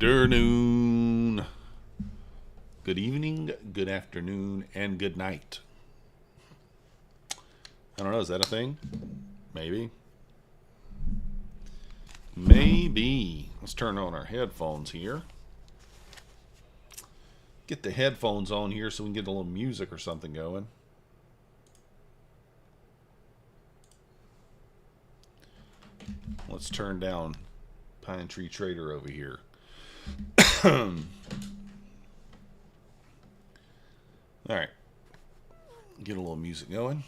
afternoon. Good evening, good afternoon, and good night. I don't know, is that a thing? Maybe. Maybe. Let's turn on our headphones here. Get the headphones on here so we can get a little music or something going. Let's turn down Pine Tree Trader over here. All right. Get a little music going.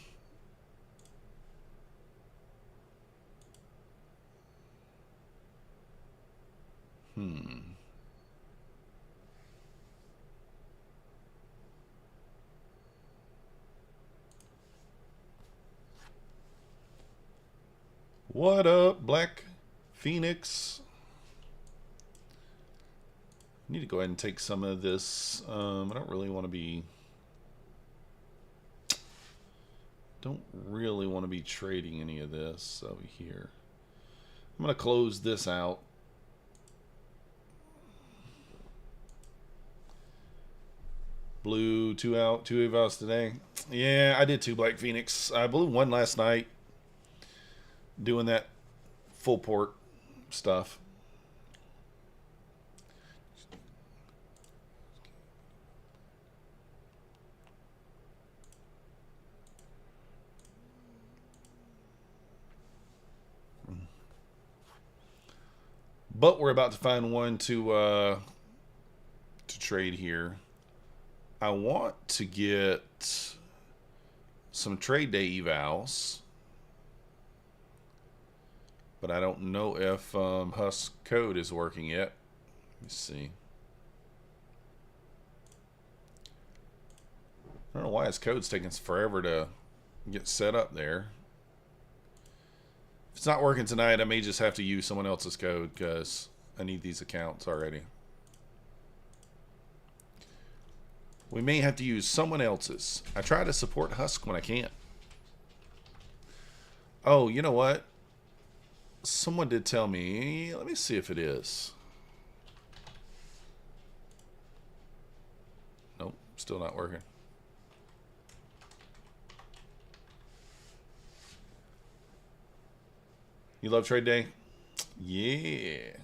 What up, Black Phoenix? I need to go ahead and take some of this. I don't really want to be trading any of this over here. I'm going to close this out. Blew two evals today. Yeah, I did two Black Phoenix. I blew one last night doing that full port stuff. But we're about to find one to trade here. I want to get some trade day evals, but I don't know if Husk code is working yet. Let me see. I don't know why his code's taking forever to get set up there. If it's not working tonight, I may just have to use someone else's code because I need these accounts already. We may have to use someone else's. I try to support Husk when I can. Oh, you know what? Someone did tell me. Let me see if it is. Nope, still not working. You love trade day? Yeah.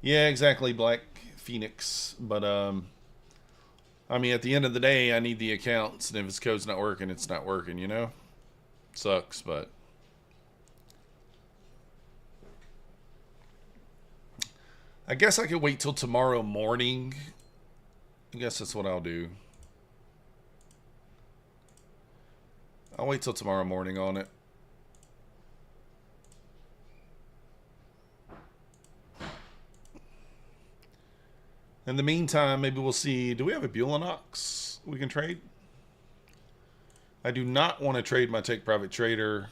Yeah, exactly, Black Phoenix. But, I mean, at the end of the day, I need the accounts. And if his code's not working, it's not working, you know? Sucks, but... I guess I could wait till tomorrow morning. I guess that's what I'll do. I'll wait till tomorrow morning on it. In the meantime, maybe we'll see. Do we have a Bulenox we can trade? I do not want to trade my Take Private Trader.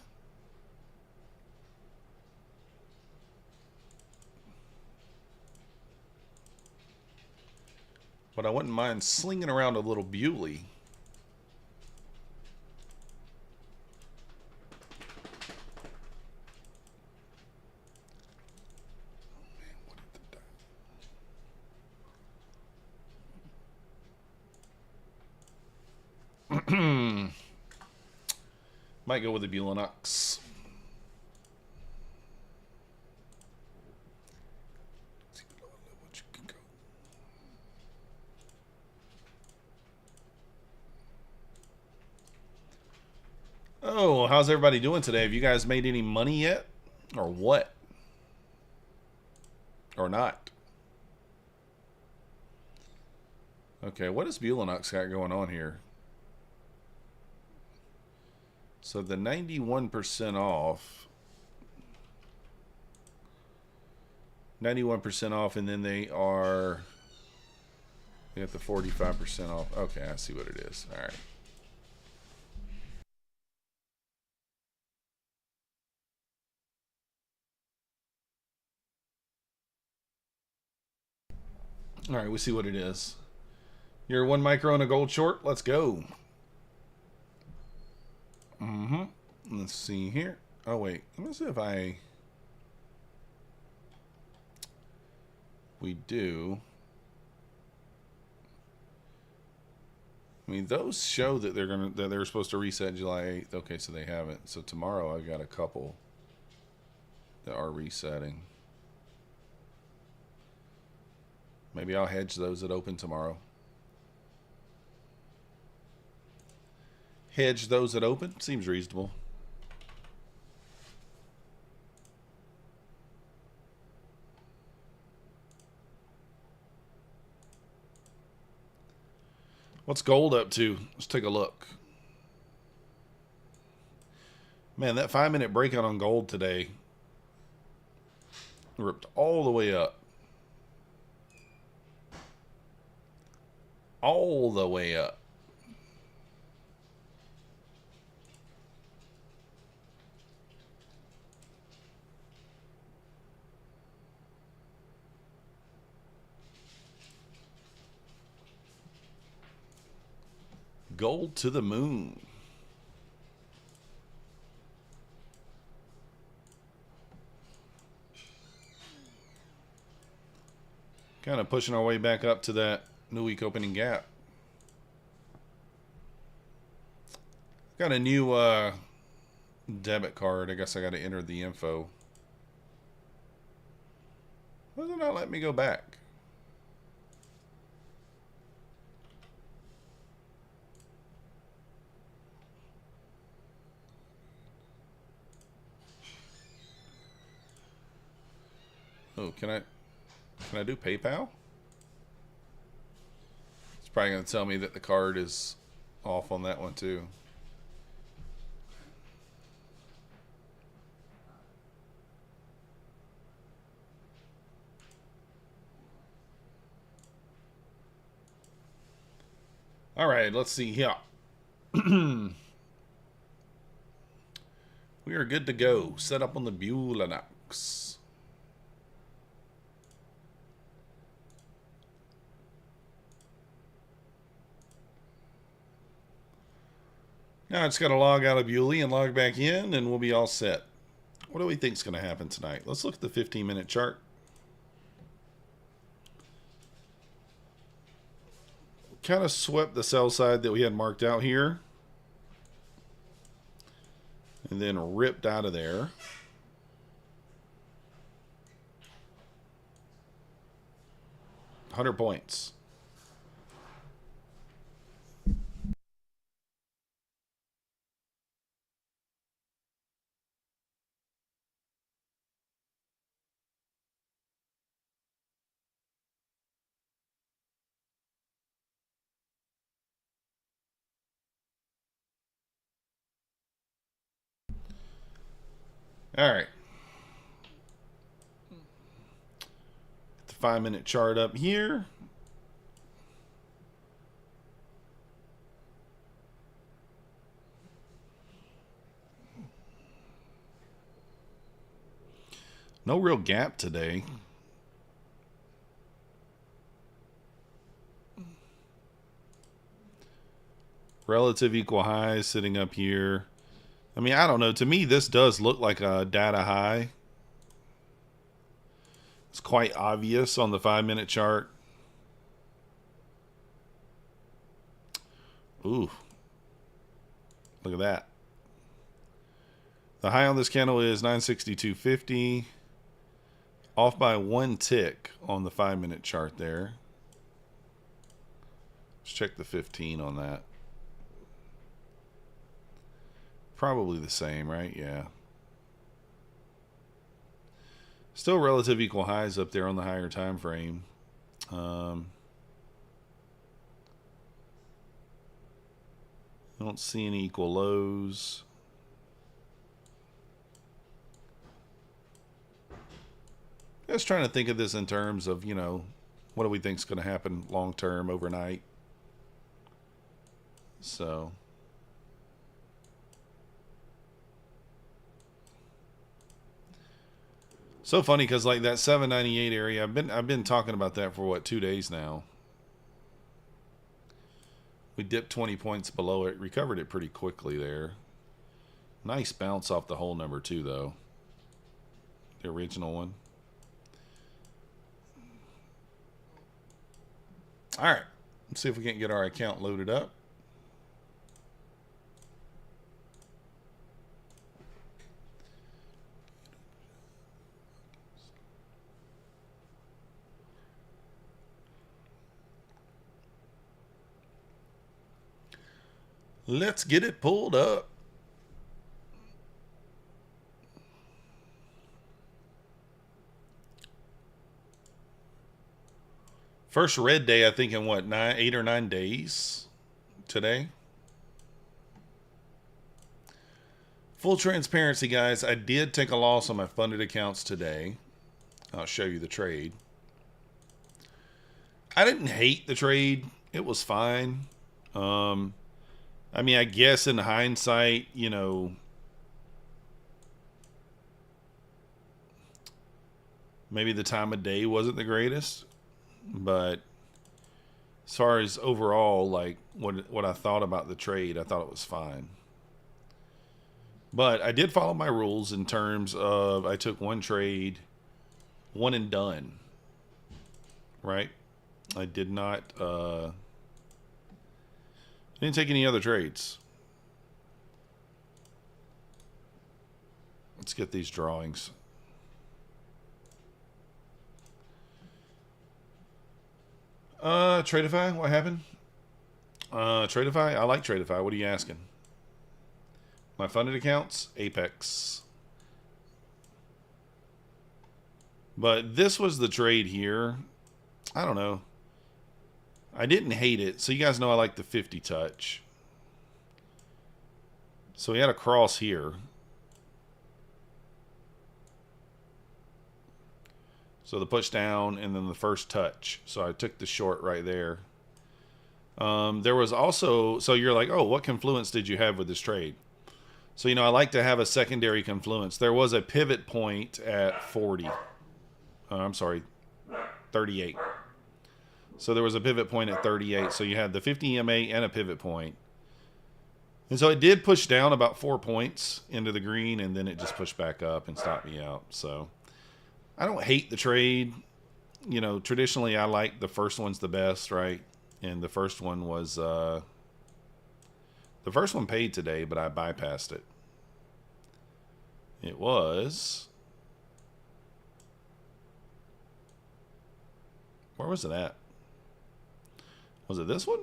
But I wouldn't mind slinging around a little Bewley. Might go with the Bulenox. Oh, how's everybody doing today? Have you guys made any money yet? Or what? Or not? Okay, what does Bulenox got going on here? So the 91% off. 91% off, and then they got the 45% off. Okay, I see what it is. All right. All right, we see what it is. You're 1 micro and a gold short. Let's go. Let's see here. Oh, wait. Let me see if I... we do. I mean, those show that they're supposed to reset July 8th. Okay, so they haven't. So tomorrow I've got a couple that are resetting. Maybe I'll hedge those that open tomorrow. Hedge those that open? Seems reasonable. What's gold up to? Let's take a look. Man, that 5-minute breakout on gold today ripped all the way up. All the way up. Gold to the moon. Kind of pushing our way back up to that new week opening gap. Got a new debit card. I guess I got to enter the info. Why does it not let me go back? Oh, can I do PayPal? It's probably going to tell me that the card is off on that one too. All right, let's see here. We are good to go. Set up on the Bulenox. Now it's got to log out of Bewley and log back in, and we'll be all set. What do we think is going to happen tonight? Let's look at the 15-minute chart. Kind of swept the sell side that we had marked out here. And then ripped out of there. $100 points. All right. The 5-minute chart up here. No real gap today. Relative equal highs sitting up here. I mean, I don't know. To me, this does look like a data high. It's quite obvious on the 5-minute chart. Ooh. Look at that. The high on this candle is 962.50. Off by 1 tick on the 5-minute chart there. Let's check the 15 on that. Probably the same, right? Yeah. Still relative equal highs up there on the higher time frame. I don't see any equal lows. Just trying to think of this in terms of, you know, what do we think is going to happen long term overnight. So funny because like that 798 area, I've been talking about that for what, 2 days now. We dipped 20 points below it, recovered it pretty quickly there. Nice bounce off the whole number two though. The original one. All right. Let's see if we can't get our account loaded up. Let's get it pulled up. First red day, I think, in what, 8 or 9 days today. Full transparency, guys. I did take a loss on my funded accounts today. I'll show you the trade. I didn't hate the trade. It was fine. I mean, I guess in hindsight, you know, maybe the time of day wasn't the greatest. But as far as overall, like what I thought about the trade, I thought it was fine. But I did follow my rules in terms of I took one trade, one and done. Right? I did not didn't take any other trades. Let's get these drawings. Tradeify, what happened? Tradeify, I like Tradeify. What are you asking? My funded accounts, APEX. But this was the trade here. I don't know. I didn't hate it. So you guys know I like the 50 touch. So we had a cross here. So the push down and then the first touch. So I took the short right there. There was also, so you're like, oh, what confluence did you have with this trade? So, you know, I like to have a secondary confluence. There was a pivot point at 40. I'm sorry, 38. So there was a pivot point at 38. So you had the 50 EMA and a pivot point. And so it did push down about 4 points into the green, and then it just pushed back up and stopped me out. So I don't hate the trade. You know, traditionally I like the first one's the best, right? And the first one was, the first one paid today, but I bypassed it. It was, where was it at? Was it this one?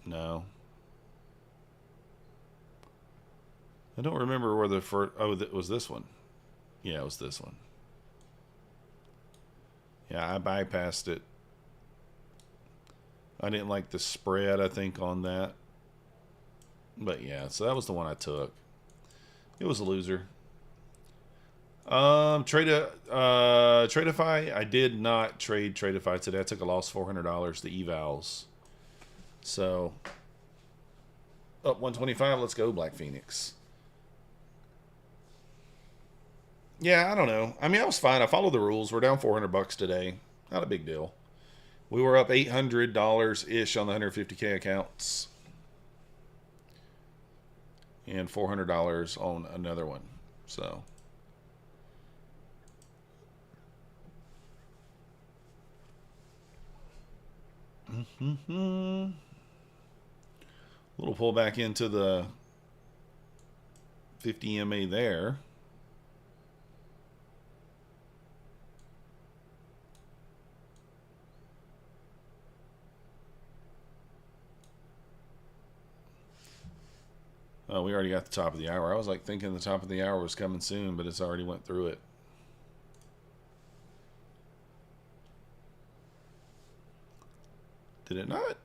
No. I don't remember where the first, oh, it was this one. Yeah, it was this one. Yeah, I bypassed it. I didn't like the spread, I think, on that. But yeah, so that was the one I took. It was a loser. Tradeify, I did not trade Tradeify today. I took a loss $400, the evals. So, up 125, let's go, Black Phoenix. Yeah, I don't know. I mean, I was fine. I followed the rules. We're down $400 today. Not a big deal. We were up $800-ish on the 150K accounts. And $400 on another one. So. Little pullback into the 50 EMA there. Oh, we already got the top of the hour. I was like thinking the top of the hour was coming soon, but it's already went through it. Did it not?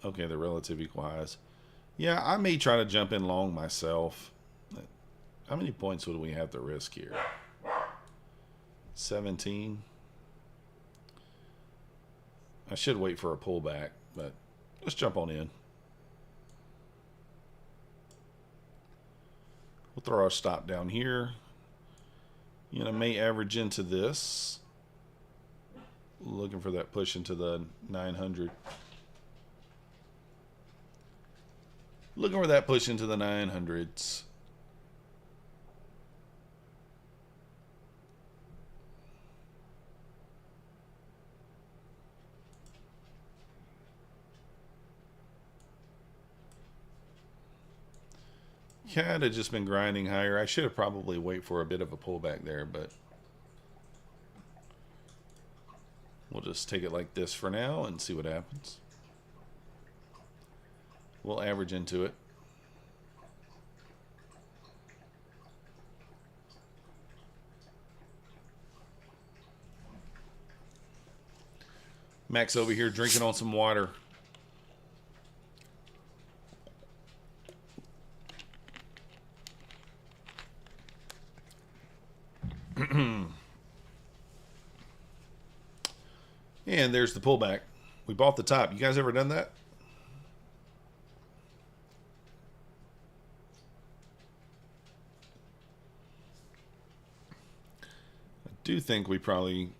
Okay, the relative equal highs. Yeah, I may try to jump in long myself. How many points would we have to risk here? 17. I should wait for a pullback, but let's jump on in. We'll throw our stop down here. You know, may average into this. Looking for that push into the 900. Looking for that push into the 900s. Had it just been grinding higher, I should have probably wait for a bit of a pullback there, but we'll just take it like this for now and see what happens. We'll average into it. Max over here drinking on some water. And there's the pullback. We bought the top. You guys ever done that? I do think we probably,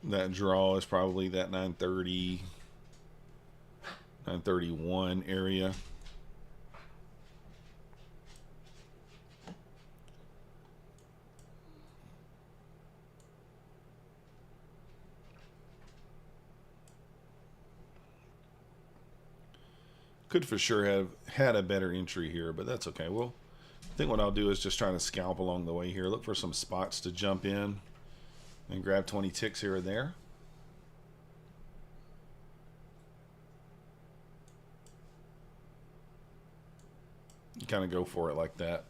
that draw is probably that 930, 931 area. Could for sure have had a better entry here, but that's okay. Well, I think what I'll do is just try to scalp along the way here. Look for some spots to jump in and grab 20 ticks here or there. You kind of go for it like that.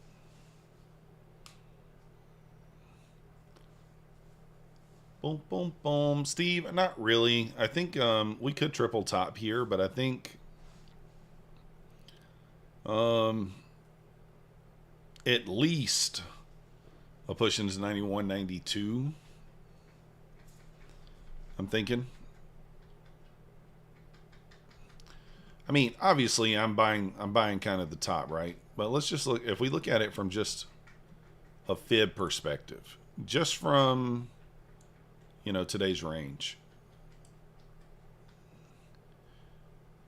Boom, boom, boom. Steve, not really. I think we could triple top here, but I think at least a push into 91, 92. I'm thinking. I mean, obviously I'm buying kind of the top, right? But let's just look, if we look at it from just a fib perspective, just from, you know, today's range.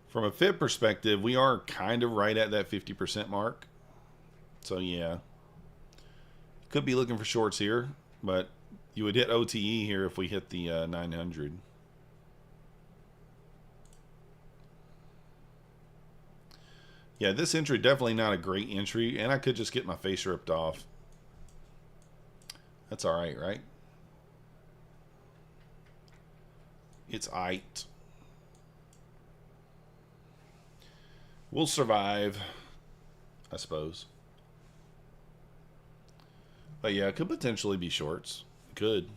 From a fib perspective, we are kind of right at that 50% mark. So yeah, could be looking for shorts here, but you would hit OTE here if we hit the 900. Yeah, this entry definitely not a great entry, and I could just get my face ripped off. That's all right, right? It's aight. We'll survive, I suppose. But yeah, it could potentially be shorts. Could.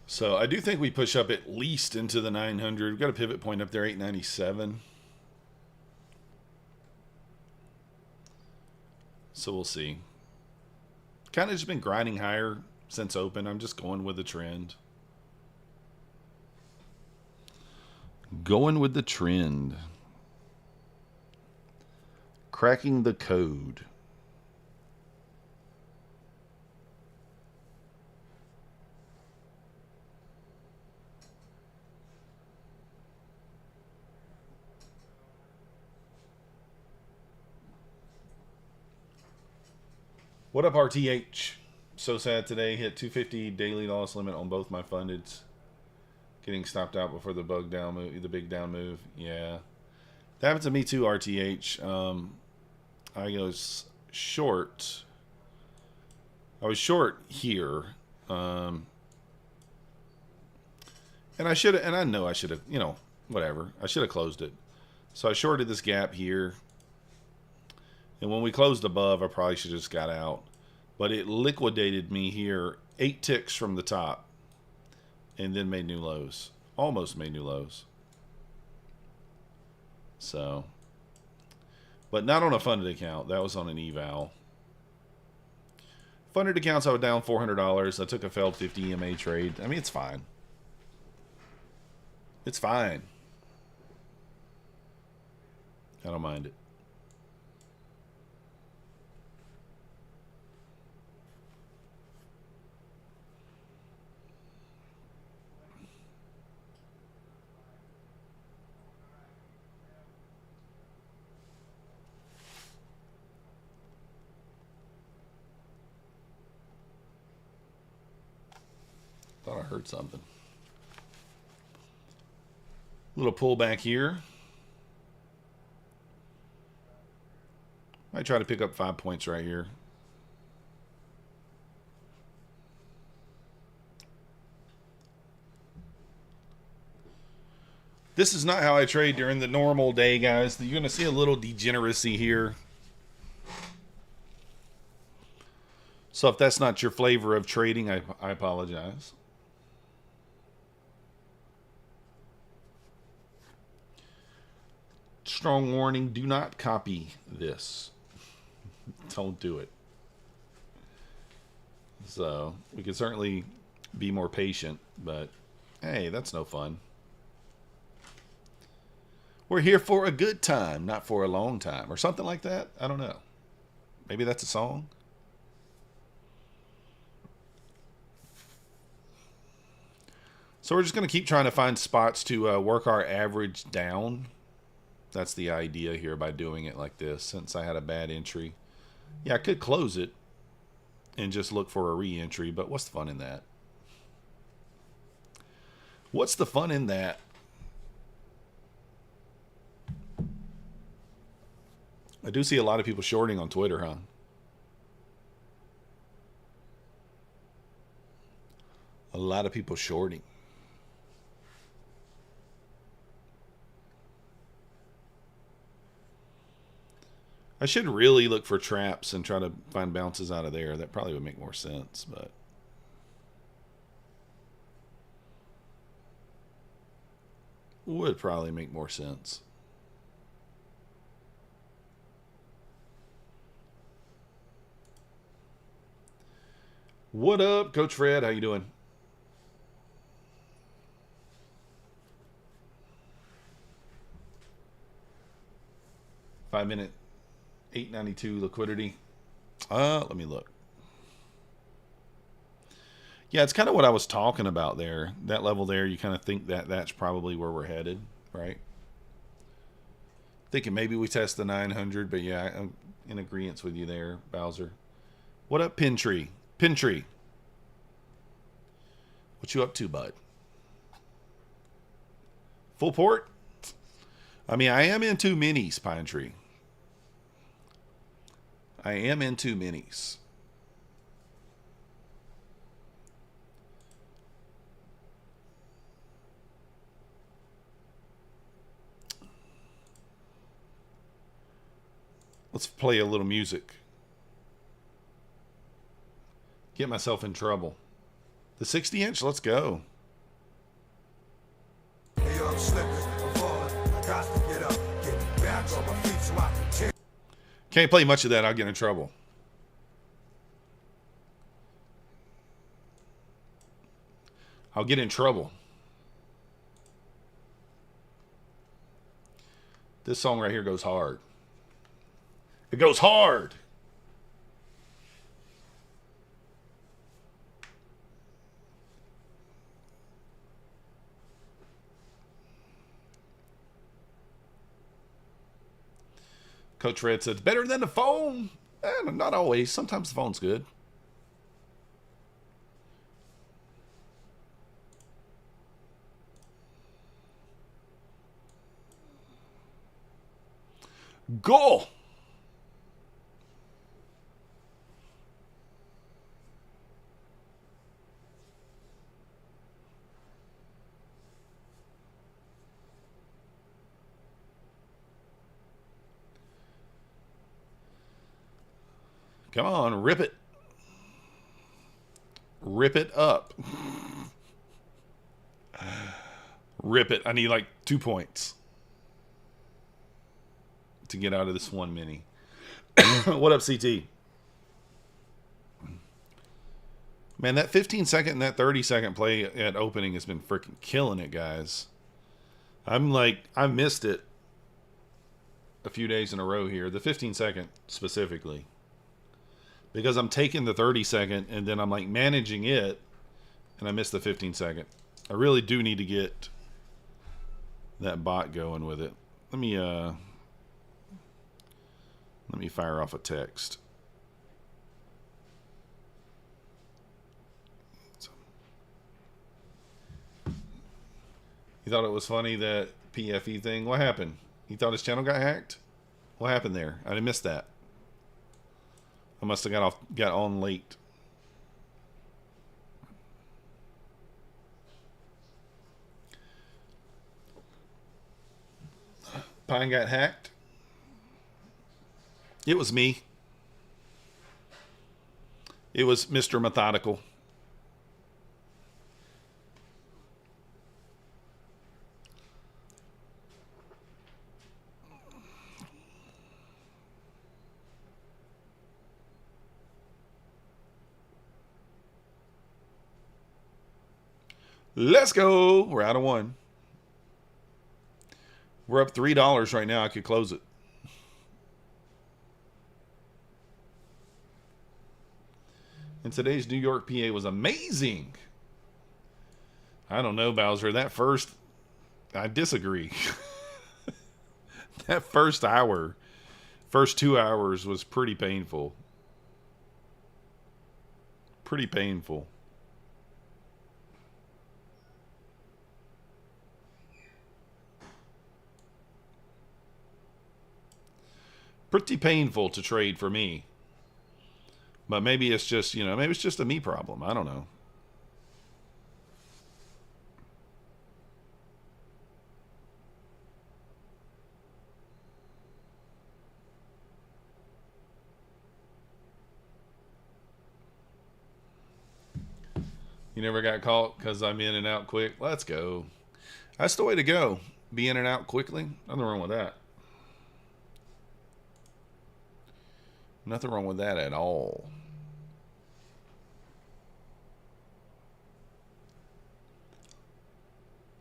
So I do think we push up at least into the 900. We've got a pivot point up there, 897. So we'll see. Kind of just been grinding higher since open. I'm just going with the trend. Going with the trend. Cracking the code. What up, RTH? So sad today. Hit 250 daily loss limit on both my fundeds. Getting stopped out before the big down move. Yeah, that happened to me too. RTH. I was short. I was short here, and I should have. And I know I should have. You know, whatever. I should have closed it. So I shorted this gap here. And when we closed above, I probably should have just got out. But it liquidated me here 8 ticks from the top. And then made new lows. Almost made new lows. So. But not on a funded account. That was on an eval. Funded accounts, I was down $400. I took a failed 50 EMA trade. I mean, it's fine. It's fine. I don't mind it. Thought I heard something. Little pullback here. I try to pick up 5 points right here. This is not how I trade during the normal day, guys. You're going to see a little degeneracy here. So if that's not your flavor of trading, I apologize. Strong warning, do not copy this. Don't do it. So we can certainly be more patient, but hey, that's no fun. We're here for a good time, not for a long time, or something like that. I don't know. Maybe that's a song. So we're just going to keep trying to find spots to work our average down. That's the idea here by doing it like this. Since I had a bad entry, yeah, I could close it and just look for a re-entry, but what's the fun in that? What's the fun in that? I do see a lot of people shorting on Twitter, huh? A lot of people shorting. I should really look for traps and try to find bounces out of there. That probably would make more sense, but would probably make more sense. What up, Coach Fred? How you doing? Five-minute 892 liquidity. Let me look. Yeah, it's kind of what I was talking about there. That level there, you kind of think that that's probably where we're headed, right? Thinking maybe we test the 900, but yeah, I'm in agreement with you there, Bowser. What up, Pintree? Pintree. What you up to, bud? Full port? I mean, I am into minis, Pine Tree. I am into minis. Let's play a little music. Get myself in trouble. The 60-inch, let's go. Can't play much of that, I'll get in trouble. I'll get in trouble. This song right here goes hard. It goes hard. Coach Red says, better than the phone. Not always. Sometimes the phone's good. Goal. Come on, rip it. Rip it up. Rip it. I need like 2 points to get out of this one mini. What up, CT? Man, that 15-second and that 30-second play at opening has been freaking killing it, guys. I'm like, I missed it a few days in a row here. The 15-second specifically. Because I'm taking the 30-second and then I'm like managing it and I missed the 15-second. I really do need to get that bot going with it. Let me fire off a text. He thought it was funny that PFE thing. What happened? He thought his channel got hacked? What happened there? I missed that. I must have got on late. Pine got hacked? It was me. It was Mr. Methodical. Let's go. We're out of one. We're up $3 right now. I could close it. And today's New York PA was amazing. I don't know, Bowser. That first, I disagree. That first 2 hours was pretty painful. Pretty painful. Pretty painful to trade for me. But maybe it's just, maybe it's just a me problem. I don't know. You never got caught because I'm in and out quick. Let's go. That's the way to go. Be in and out quickly. Nothing wrong with that. Nothing wrong with that at all.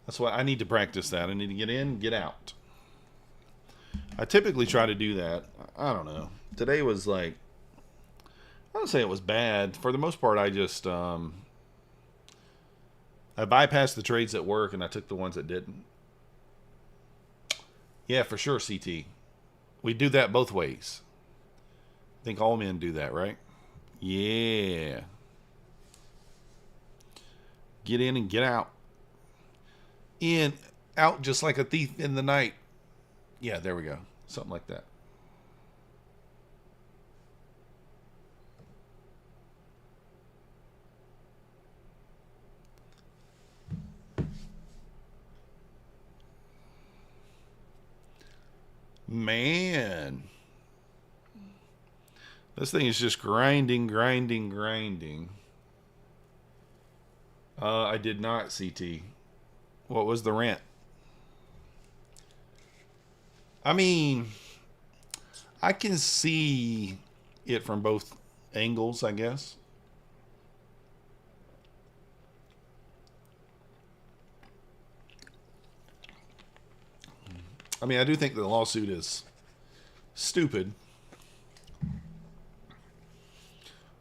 That's why I need to practice that. I need to get in, get out. I typically try to do that. I don't know. Today was like, I don't say it was bad. For the most part, I just, I bypassed the trades at work and I took the ones that didn't. Yeah, for sure, CT. We do that both ways. I think all men do that, right? Yeah. Get in and get out. In, out just like a thief in the night. Yeah, there we go. Something like that. Man. This thing is just grinding. I did not, CT. What was the rant? I mean, I can see it from both angles, I guess. I mean, I do think the lawsuit is stupid.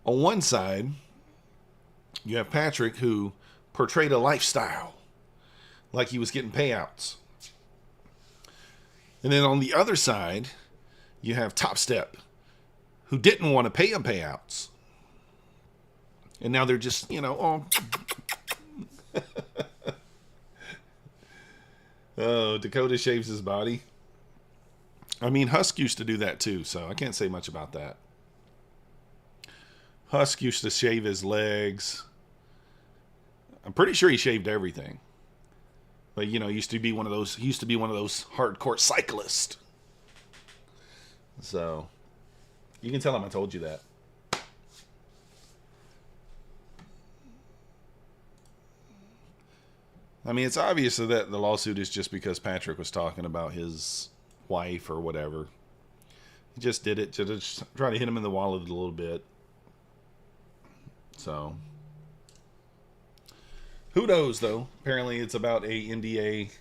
On one side, you have Patrick, who portrayed a lifestyle like he was getting payouts. And then on the other side, you have Topstep, who didn't want to pay him payouts. And now they're just, oh. Oh, Dakota shaves his body. I mean, Husk used to do that too, so I can't say much about that. Husk used to shave his legs. I'm pretty sure he shaved everything. But he used to be one of those hardcore cyclists. So you can tell him I told you that. I mean, it's obvious that the lawsuit is just because Patrick was talking about his wife or whatever. He just did it to just try to hit him in the wallet a little bit. So, who knows, though? Apparently, it's about a NDA,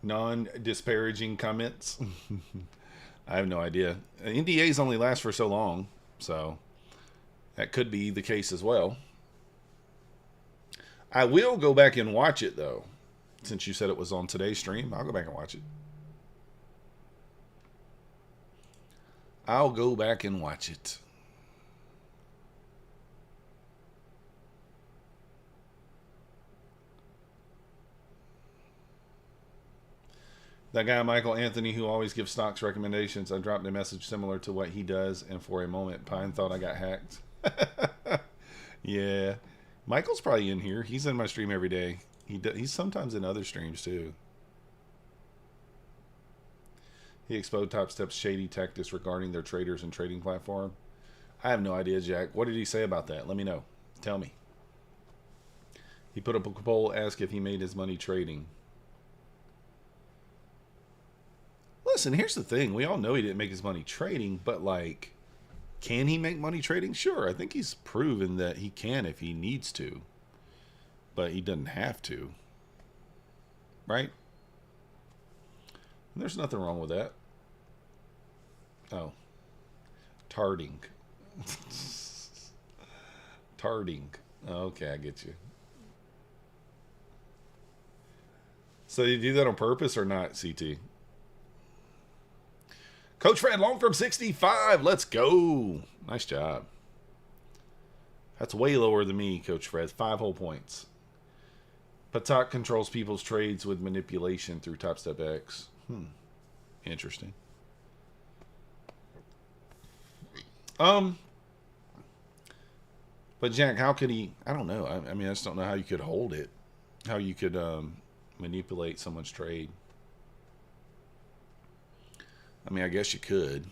non-disparaging comments. I have no idea. NDAs only last for so long, so that could be the case as well. I will go back and watch it, though. Since you said it was on today's stream, I'll go back and watch it. I'll go back and watch it. That guy, Michael Anthony, who always gives stocks recommendations, I dropped a message similar to what he does, and for a moment, Pine thought I got hacked. Yeah. Michael's probably in here. He's in my stream every day. He's sometimes in other streams, too. He exposed Topstep's shady tactics regarding their traders and trading platform. I have no idea, Jack. What did he say about that? Let me know. Tell me. He put up a poll, asked if he made his money trading. Listen, here's the thing. We all know he didn't make his money trading, but like, can he make money trading? Sure. I think he's proven that he can if he needs to, but he doesn't have to. Right? And there's nothing wrong with that. Oh. Tarding. Tarding. Okay, I get you. So you do that on purpose or not, CT? Coach Fred Long from 65. Let's go. Nice job. That's way lower than me, Coach Fred. 5 whole points. Patak controls people's trades with manipulation through Topstep X. Interesting. But Jack, how could he? I don't know. I mean, I just don't know how you could hold it. How you could manipulate someone's trade. I mean, I guess you could.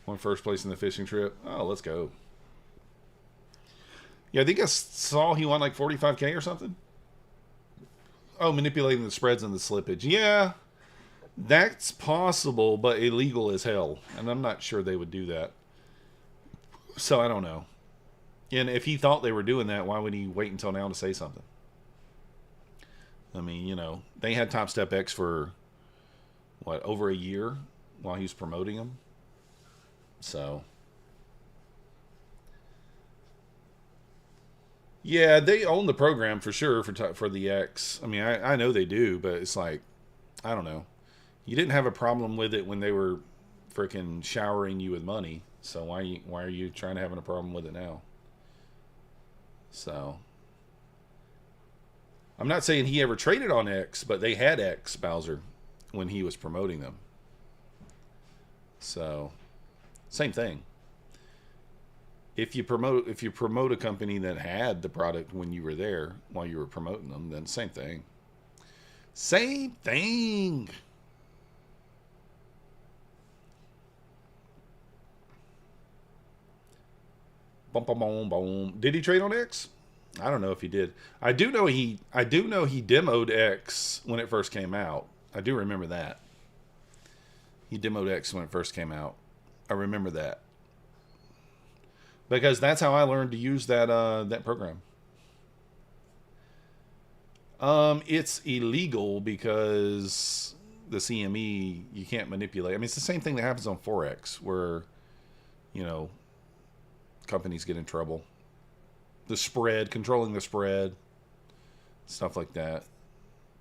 Won first place in the fishing trip. Oh, let's go. Yeah, I think I saw he won like 45K or something. Oh, manipulating the spreads and the slippage. Yeah, that's possible, but illegal as hell. And I'm not sure they would do that. So I don't know. And if he thought they were doing that, why would he wait until now to say something? I mean, you know, they had Topstep X for, what, over a year while he was promoting them? So, yeah, they own the program for sure for the X. I mean, I know they do, but it's like, I don't know. You didn't have a problem with it when they were freaking showering you with money. So why are you trying to have a problem with it now? So, I'm not saying he ever traded on X, but they had X, Bowser, when he was promoting them. So, same thing. If you promote a company that had the product when you were there, while you were promoting them, then same thing. Same thing. Boom, boom, boom, boom. Did he trade on X? I don't know if he did. I do know he demoed X when it first came out. I do remember that. He demoed X when it first came out. I remember that. Because that's how I learned to use that program. It's illegal because the CME, you can't manipulate. I mean, it's the same thing that happens on Forex where, you know, companies get in trouble. The spread, controlling the spread, stuff like that.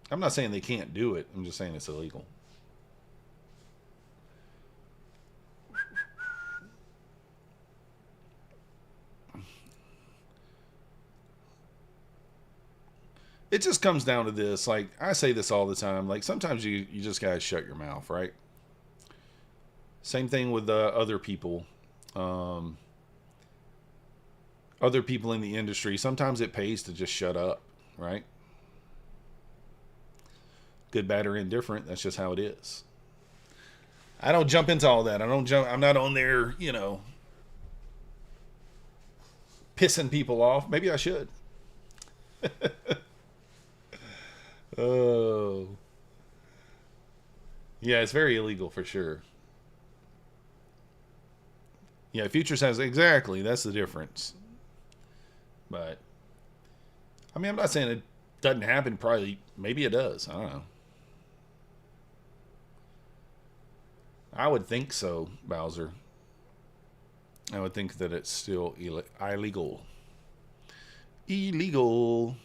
I'm not saying they can't do it. I'm just saying it's illegal. It just comes down to this. Like, I say this all the time. Like, sometimes you just gotta shut your mouth, right? Same thing with other people. Other people in the industry. Sometimes it pays to just shut up, right? Good, bad, or indifferent. That's just how it is. I don't jump into all that. I'm not on there, you know, pissing people off. Maybe I should. Oh. Yeah, it's very illegal for sure. Yeah, futures has exactly. That's the difference. But I mean, I'm not saying it doesn't happen. Probably, maybe it does. I don't know. I would think so, Bowser. I would think that it's still illegal. Illegal.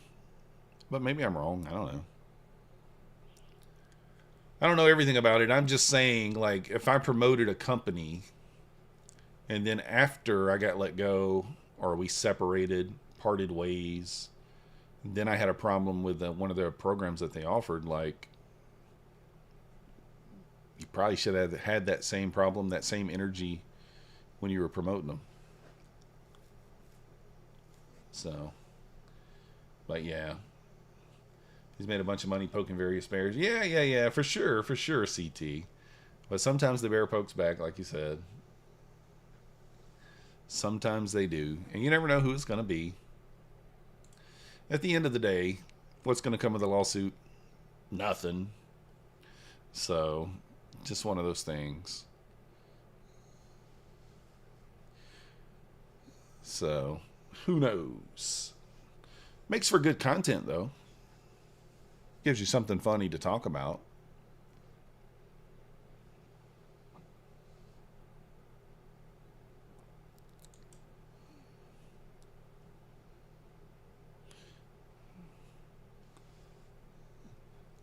But maybe I'm wrong. I don't know. I don't know everything about it. I'm just saying, like, if I promoted a company And then after I got let go, or we separated, parted ways, then I had a problem with one of their programs that they offered. Like, you probably should have had that same problem, that same energy when you were promoting them. So, but yeah, he's made a bunch of money poking various bears. Yeah, for sure, CT. But sometimes the bear pokes back, like you said. Sometimes they do. And you never know who it's going to be. At the end of the day, what's going to come of the lawsuit? Nothing. So, just one of those things. So, who knows? Makes for good content, though. Gives you something funny to talk about.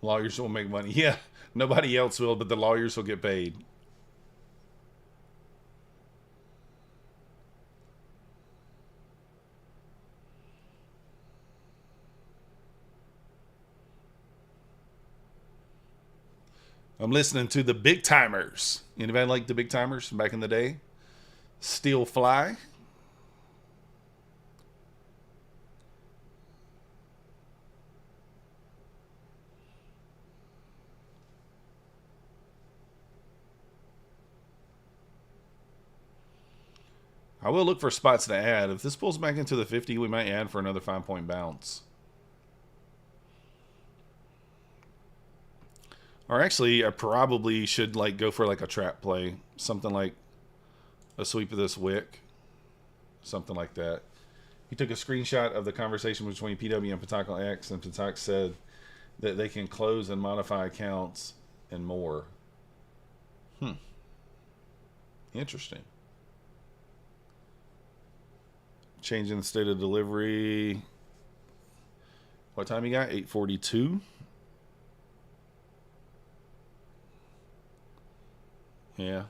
Lawyers will make money. Yeah, nobody else will, but the lawyers will get paid. I'm listening to the Big Timers. Anybody like the Big Timers from back in the day? Steel Fly. I will look for spots to add. If this pulls back into the 50, we might add for another 5-point bounce. Or actually, I probably should like go for like a trap play. Something like a sweep of this wick. Something like that. He took a screenshot of the conversation between PW and Mythodical X, and Mythodical said that they can close and modify accounts and more. Interesting. Changing the state of delivery. What time you got? 8:42. Yeah.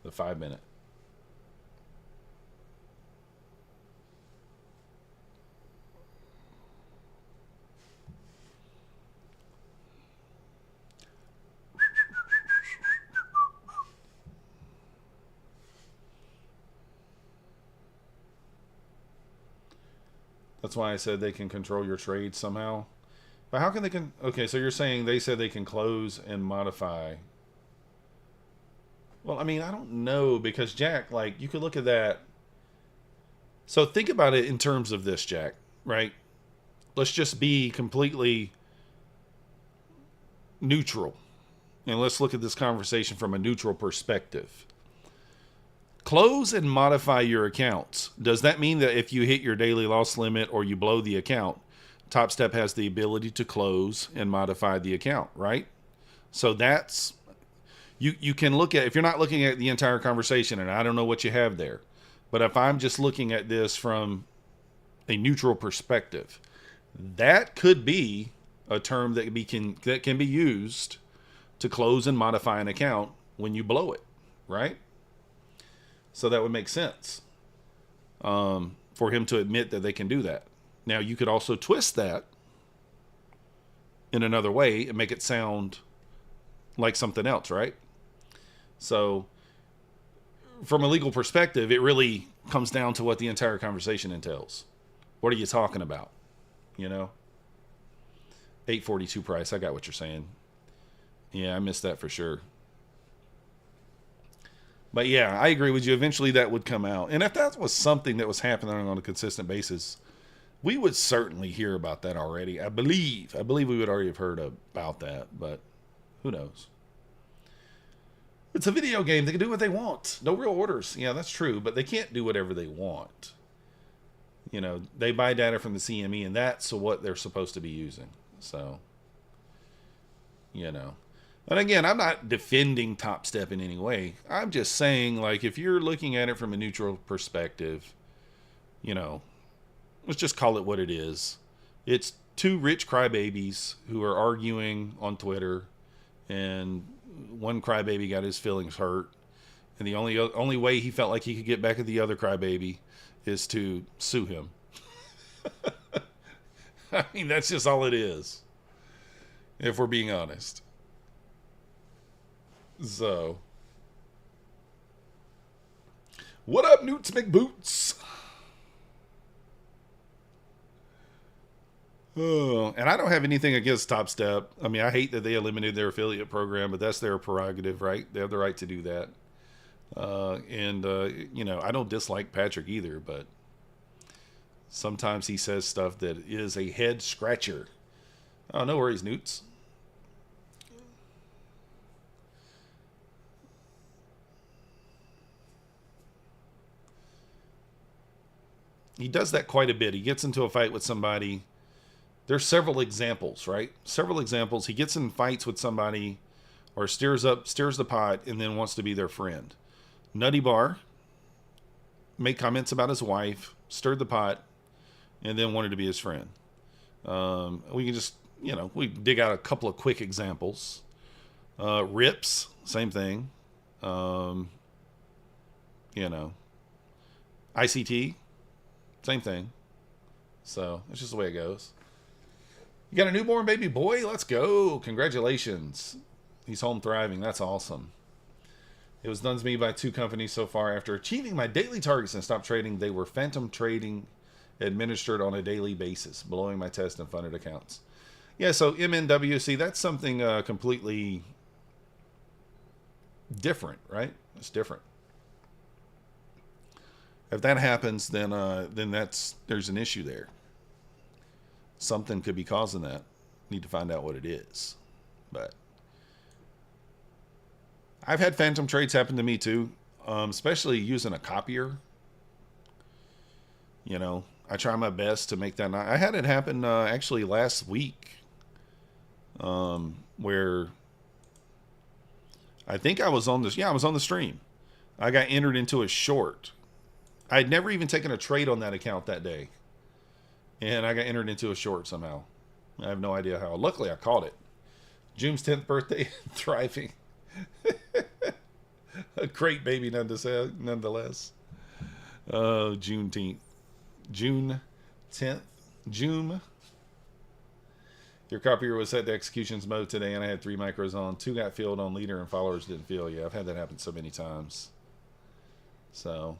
The 5-minute. That's why I said they can control your trade somehow. But how can they okay, so you're saying they said they can close and modify. Well, I mean, I don't know, because Jack, like, you could look at that. So think about it in terms of this, Jack, right? Let's just be completely neutral. And let's look at this conversation from a neutral perspective. Close and modify your accounts. Does that mean that if you hit your daily loss limit or you blow the account, Topstep has the ability to close and modify the account, right? So that's, you can look at, if you're not looking at the entire conversation, and I don't know what you have there, but if I'm just looking at this from a neutral perspective, that could be a term that can be used to close and modify an account when you blow it, right? So that would make sense for him to admit that they can do that. Now, you could also twist that in another way and make it sound like something else, right? So from a legal perspective, it really comes down to what the entire conversation entails. What are you talking about? You know? 842 price. I got what you're saying. Yeah, I missed that for sure. But yeah, I agree with you. Eventually that would come out. And if that was something that was happening on a consistent basis, we would certainly hear about that already. I believe we would already have heard about that, but who knows? It's a video game. They can do what they want. No real orders. Yeah, that's true, but they can't do whatever they want. You know, they buy data from the CME, and that's what they're supposed to be using. So, you know. And again, I'm not defending Topstep in any way. I'm just saying, like, if you're looking at it from a neutral perspective, you know, let's just call it what it is. It's two rich crybabies who are arguing on Twitter, and one crybaby got his feelings hurt, and the only way he felt like he could get back at the other crybaby is to sue him. I mean, that's just all it is, if we're being honest. So, what up, Newts McBoots? Oh, and I don't have anything against Topstep. I mean, I hate that they eliminated their affiliate program, but that's their prerogative, right? They have the right to do that. You know, I don't dislike Patrick either, but sometimes he says stuff that is a head scratcher. Oh, no worries, Newts. He does that quite a bit. He gets into a fight with somebody. There's several examples, right? Several examples. He gets in fights with somebody or stirs the pot and then wants to be their friend. Nutty Bar made comments about his wife, stirred the pot, and then wanted to be his friend. We can just, you know, we dig out a couple of quick examples. Rips, same thing. You know, ICT, same thing. So it's just the way it goes. You got a newborn baby boy? Let's go. Congratulations. He's home thriving. That's awesome. It was done to me by 2 companies so far. After achieving my daily targets and stopped trading, they were phantom trading administered on a daily basis, blowing my test and funded accounts. Yeah, so MNWC, that's something completely different, right? It's different. If that happens, then there's an issue there. Something could be causing that. Need to find out what it is. But I've had phantom trades happen to me too, especially using a copier. You know, I try my best to make that not. I had it happen actually last week, where I think I was on this. Yeah, I was on the stream. I got entered into a short. I'd never even taken a trade on that account that day, and I got entered into a short somehow. I have no idea how. Luckily, I caught it. June's 10th birthday, thriving. A great baby nonetheless. Juneteenth. June 10th. June. Your copier was set to executions mode today, and I had 3 micros on. 2 got filled on leader, and followers didn't fill. Yeah, I've had that happen so many times. So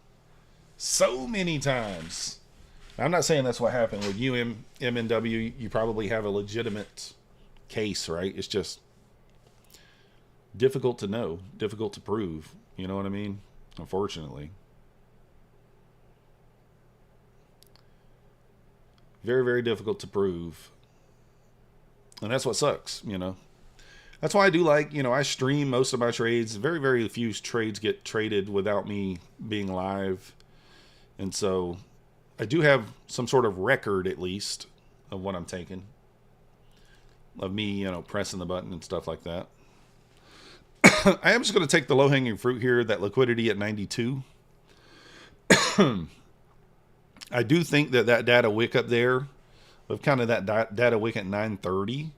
many times. I'm not saying that's what happened with you, MNW. You probably have a legitimate case, right? It's just difficult to know, difficult to prove. You know what I mean? Unfortunately. Very, very difficult to prove. And that's what sucks, you know. That's why I do like, you know, I stream most of my trades. Very, very few trades get traded without me being live. And so I do have some sort of record, at least, of what I'm taking. Of me, you know, pressing the button and stuff like that. I am just going to take the low-hanging fruit here, that liquidity at 92. I do think that data wick up there, of kind of that data wick at 930,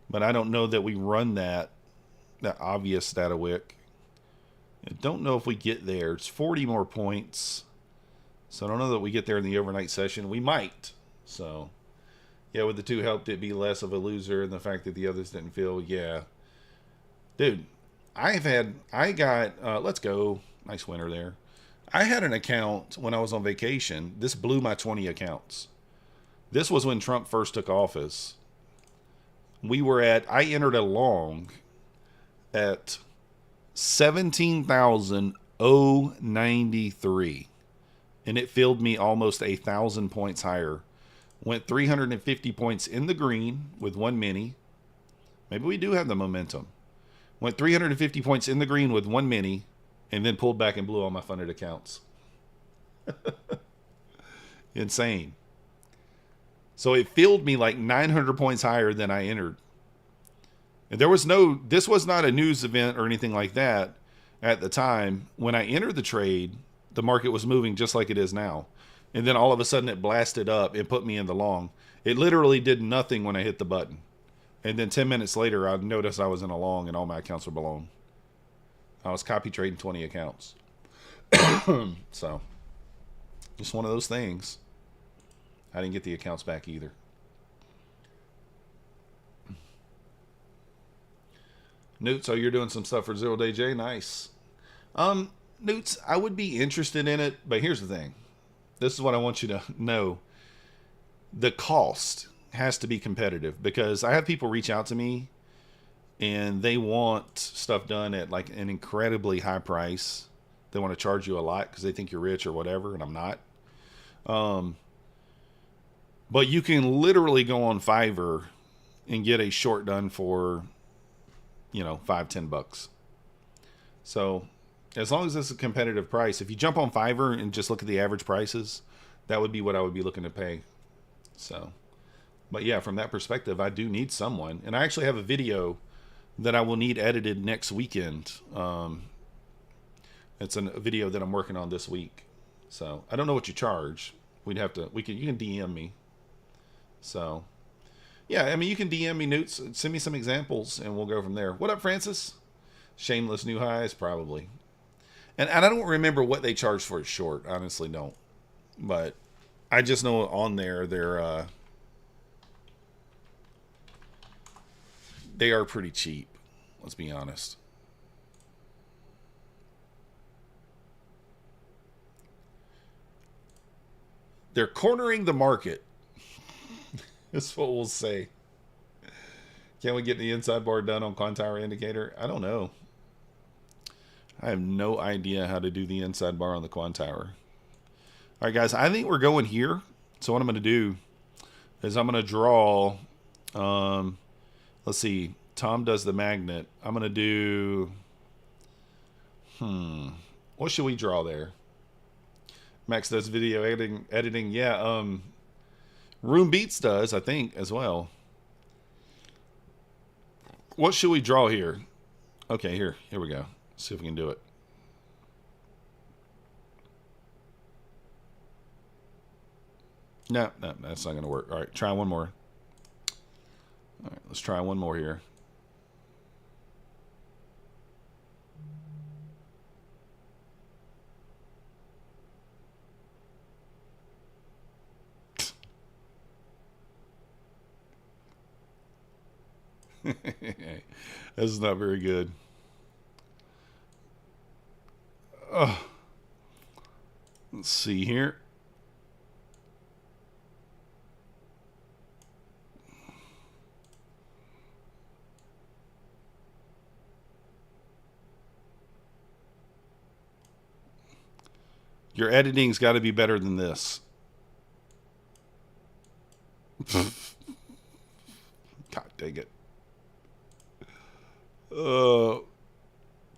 but I don't know that we run that obvious data wick. I don't know if we get there. It's 40 more points, so I don't know that we get there in the overnight session. We might. So, yeah, with the 2 helped it be less of a loser, and the fact that the others didn't feel, yeah. Dude, let's go. Nice winner there. I had an account when I was on vacation. This blew my 20 accounts. This was when Trump first took office. I entered a long at 17,093. And it filled me almost 1,000 points higher. Went 350 points in the green with 1 mini. Maybe we do have the momentum. Went 350 points in the green with 1 mini, and then pulled back and blew all my funded accounts. Insane. So it filled me like 900 points higher than I entered. And this was not a news event or anything like that at the time. When I entered the trade, the market was moving just like it is now. And then all of a sudden it blasted up and put me in the long. It literally did nothing when I hit the button. And then 10 minutes later, I noticed I was in a long and all my accounts were below. I was copy trading 20 accounts. So, just one of those things. I didn't get the accounts back either. Newt, so you're doing some stuff for 0 Day J? Nice. Newts, I would be interested in it, but here's the thing. This is what I want you to know. The cost has to be competitive, because I have people reach out to me and they want stuff done at like an incredibly high price. They want to charge you a lot because they think you're rich or whatever, and I'm not. But you can literally go on Fiverr and get a short done for, $5-10. So as long as it's a competitive price, if you jump on Fiverr and just look at the average prices, that would be what I would be looking to pay. So, but yeah, from that perspective, I do need someone. And I actually have a video that I will need edited next weekend. It's a video that I'm working on this week. So I don't know what you charge. You can DM me. So yeah, I mean, you can DM me, Newts, send me some examples and we'll go from there. What up, Francis? Shameless new highs, probably. And I don't remember what they charge for it short. I honestly don't. But I just know on there they are pretty cheap. Let's be honest. They're cornering the market. That's what we'll say. Can we get the inside bar done on Quantower indicator? I don't know. I have no idea how to do the inside bar on the Quantower. All right, guys, I think we're going here. So what I'm going to do is I'm going to draw, let's see, Tom does the magnet. I'm going to do, what should we draw there? Max does video editing. Yeah, Room Beats does, I think, as well. What should we draw here? Okay, here we go. See if we can do it. No, that's not going to work. All right, try one more. All right, let's try one more here. This is not very good. Let's see here. Your editing's got to be better than this. God dang it.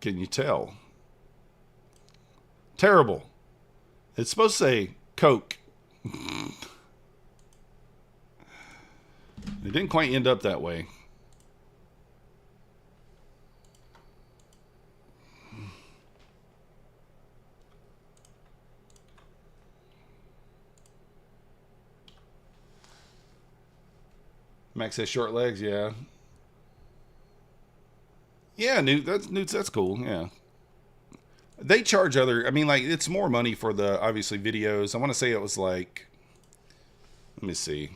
Can you tell? Terrible. It's supposed to say Coke. It didn't quite end up that way. Max says short legs, yeah. Yeah, Newt, that's cool, yeah. They charge it's more money for the, obviously, videos. I want to say it was like, let me see.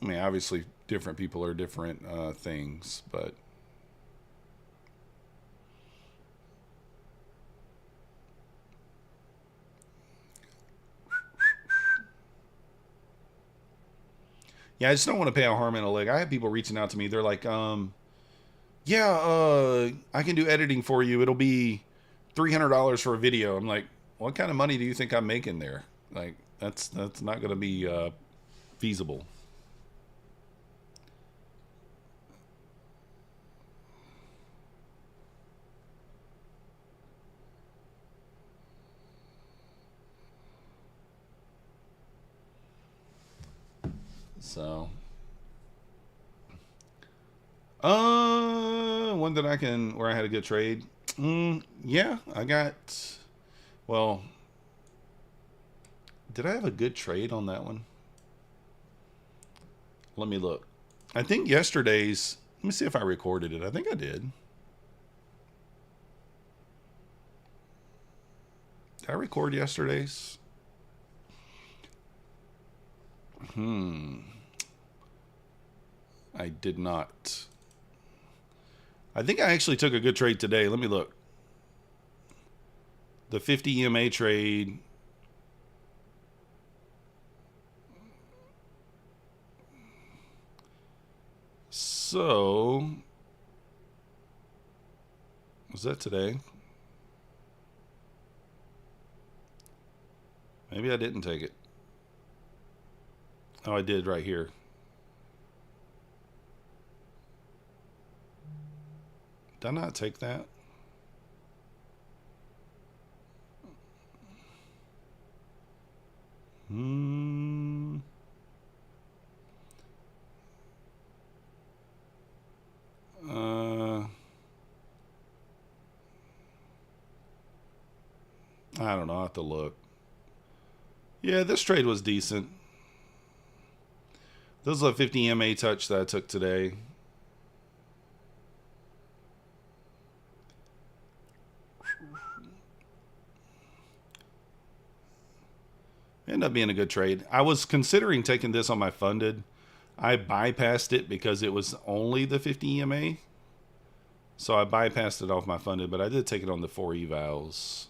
I mean, obviously, different people are different things, but... Yeah, I just don't want to pay a arm and a leg. I have people reaching out to me. They're like, I can do editing for you. It'll be $300 for a video. I'm like, what kind of money do you think I'm making there? Like, that's not going to be feasible. So, one that where I had a good trade. Yeah, I got Well, did I have a good trade on that one? Let me look. I think yesterday's, let me see if I recorded it. I think I did. Did I record yesterday's? I did not. I think I actually took a good trade today. Let me look. The 50 EMA trade. So, was that today? Maybe I didn't take it. Oh, I did right here. Did I not take that? I don't know. I'll have to look. Yeah, this trade was decent. This is a 50 EMA touch that I took today. Ended up being a good trade. I was considering taking this on my funded. I bypassed it because it was only the 50 EMA. So I bypassed it off my funded, but I did take it on the 4 evals.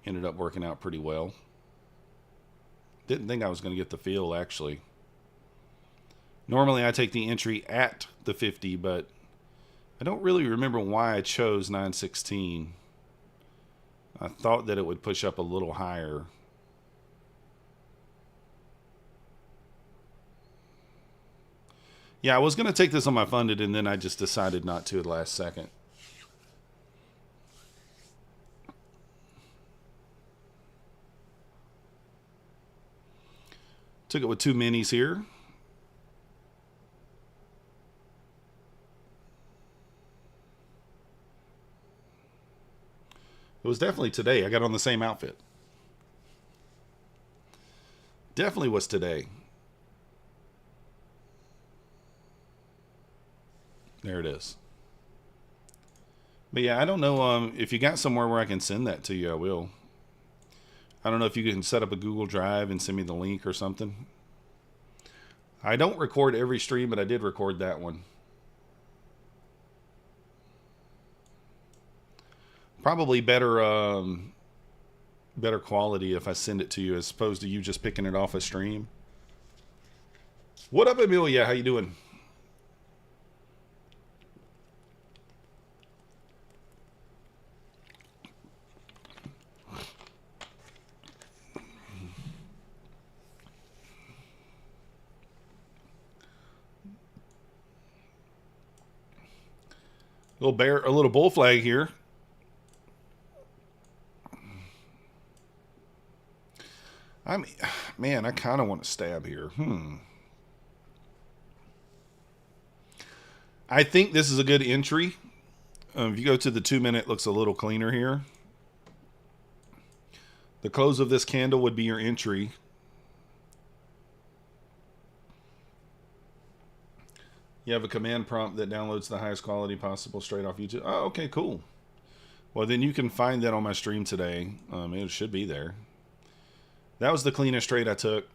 Ended up working out pretty well. Didn't think I was going to get the fill, actually. Normally I take the entry at the 50, but I don't really remember why I chose 916. I thought that it would push up a little higher. Yeah, I was going to take this on my funded, and then I just decided not to at the last second. Took it with 2 minis here. It was definitely today. I got on the same outfit. Definitely was today. There it is. But yeah, I don't know if you got somewhere where I can send that to you, I will. I don't know if you can set up a Google Drive and send me the link or something. I don't record every stream, but I did record that one. Probably better better quality if I send it to you as opposed to you just picking it off a stream. What up, Amelia? How you doing? A little bull flag here. I mean, man, I kind of want to stab here. I think this is a good entry. If you go to the 2 minute, looks a little cleaner here. The close of this candle would be your entry. You have a command prompt that downloads the highest quality possible straight off YouTube. Oh, okay, cool. Well, then you can find that on my stream today. It should be there. That was the cleanest trade I took.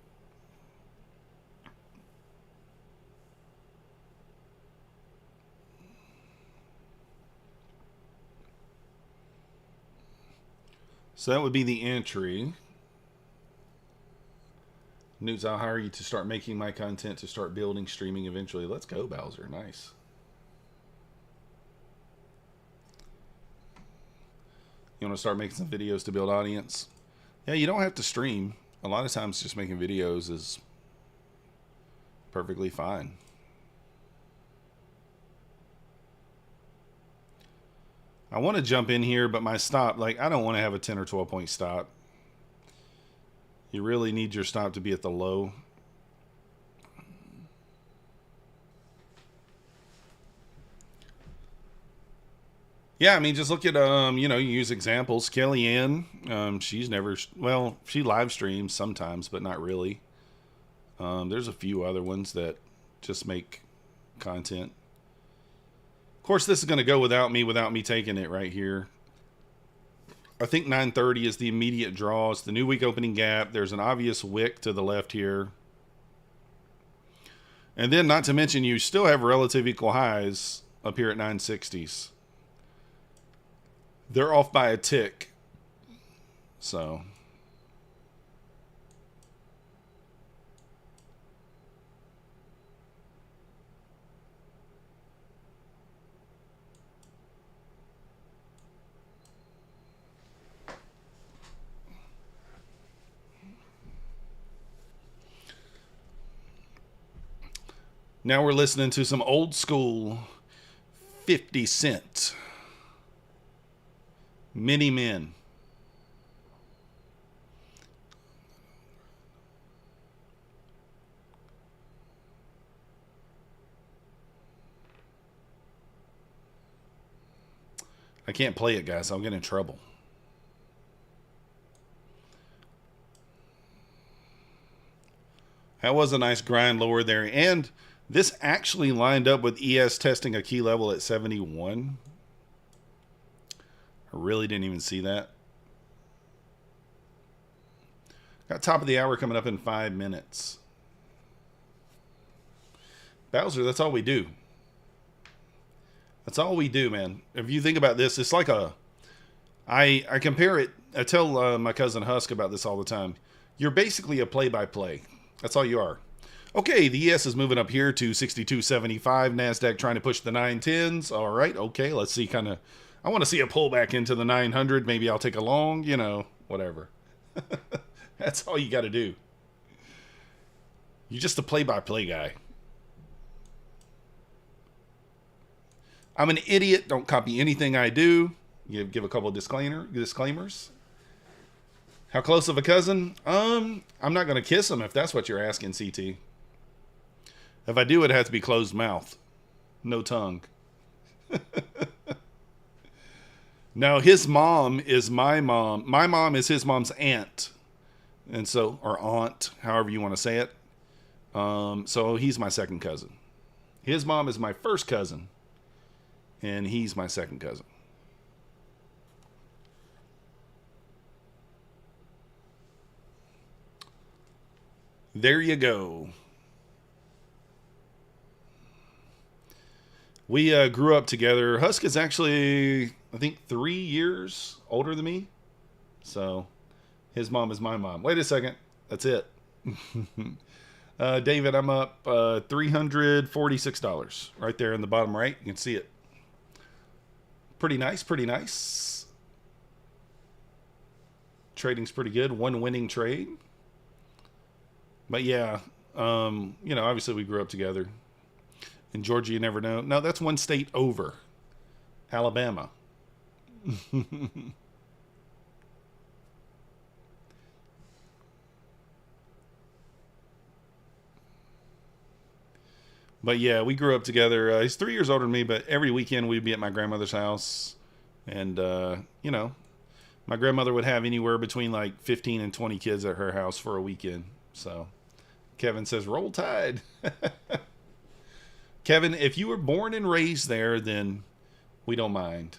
So that would be the entry. Newts, I'll hire you to start making my content to start building streaming eventually. Let's go, Bowser. Nice. You want to start making some videos to build audience? Yeah, you don't have to stream. A lot of times just making videos is perfectly fine. I want to jump in here, but my stop, like, I don't want to have a 10 or 12 point stop. You really need your stop to be at the low. Yeah, I mean, just look at you know, you use examples. Kellyanne, she's never, well, she live streams sometimes, but not really. There's a few other ones that just make content. Of course, this is going to go without me taking it right here. I think 930 is the immediate draw. It's the new week opening gap. There's an obvious wick to the left here. And then, not to mention, you still have relative equal highs up here at 960s. They're off by a tick. So now we're listening to some old school 50 Cent. Many Men. I can't play it, guys. I'll get in trouble. That was a nice grind lower there. And this actually lined up with ES testing a key level at 71. I really didn't even see that. Got top of the hour coming up in 5 minutes. Bowser, that's all we do. That's all we do, man. If you think about this, it's like a... I compare it... I tell my cousin Husk about this all the time. You're basically a play-by-play. That's all you are. Okay, the ES is moving up here to 62.75. Nasdaq trying to push the 910s. All right, okay, let's see kind of... I want to see a pullback into the 900. Maybe I'll take a long, you know, whatever. That's all you got to do. You're just a play-by-play guy. I'm an idiot. Don't copy anything I do. Give a couple of disclaimers. How close of a cousin? I'm not going to kiss him if that's what you're asking, CT. If I do, it has to be closed mouth. No tongue. No, his mom is my mom. My mom is his mom's aunt. And so, or aunt, however you want to say it. So he's my second cousin. His mom is my first cousin. And he's my second cousin. There you go. We grew up together. Husk is actually, I think, 3 years older than me. So his mom is my mom. Wait a second. That's it. David, I'm up $346 right there in the bottom right. You can see it. Pretty nice, pretty nice. Trading's pretty good. One winning trade. But yeah, you know, obviously we grew up together. In Georgia, you never know. No, that's one state over. Alabama. But yeah, we grew up together. He's 3 years older than me, but every weekend we'd be at my grandmother's house. And, you know, my grandmother would have anywhere between like 15 and 20 kids at her house for a weekend. So Kevin says, roll tide. Kevin, if you were born and raised there, then we don't mind.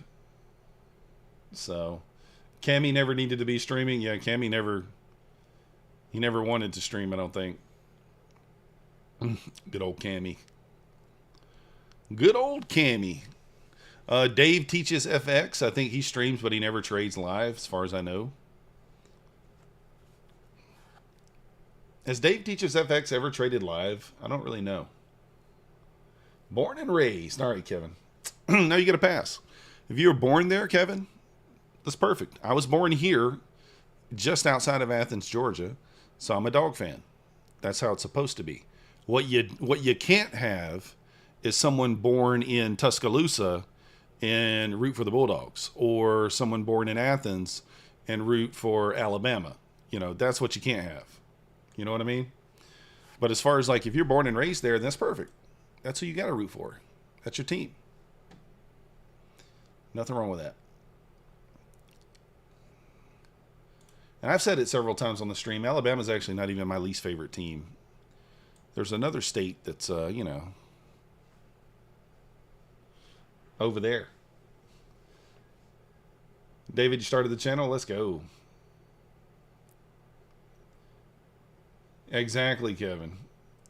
So Cammy never needed to be streaming. Yeah, Cammy never wanted to stream, I don't think. Good old Cammy. Good old Cammy. Dave teaches FX. I think he streams, but he never trades live, as far as I know. Has Dave teaches FX ever traded live? I don't really know. Born and raised. All right, Kevin. Now you get a pass. If you were born there, Kevin, that's perfect. I was born here, just outside of Athens, Georgia, so I'm a dog fan. That's how it's supposed to be. What you can't have is someone born in Tuscaloosa and root for the Bulldogs, or someone born in Athens and root for Alabama. You know, that's what you can't have. You know what I mean? But as far as like if you're born and raised there, that's perfect. That's who you got to root for. That's your team. Nothing wrong with that. And I've said it several times on the stream. Alabama's actually not even my least favorite team. There's another state that's, you know, over there. David, you started the channel? Let's go. Exactly, Kevin.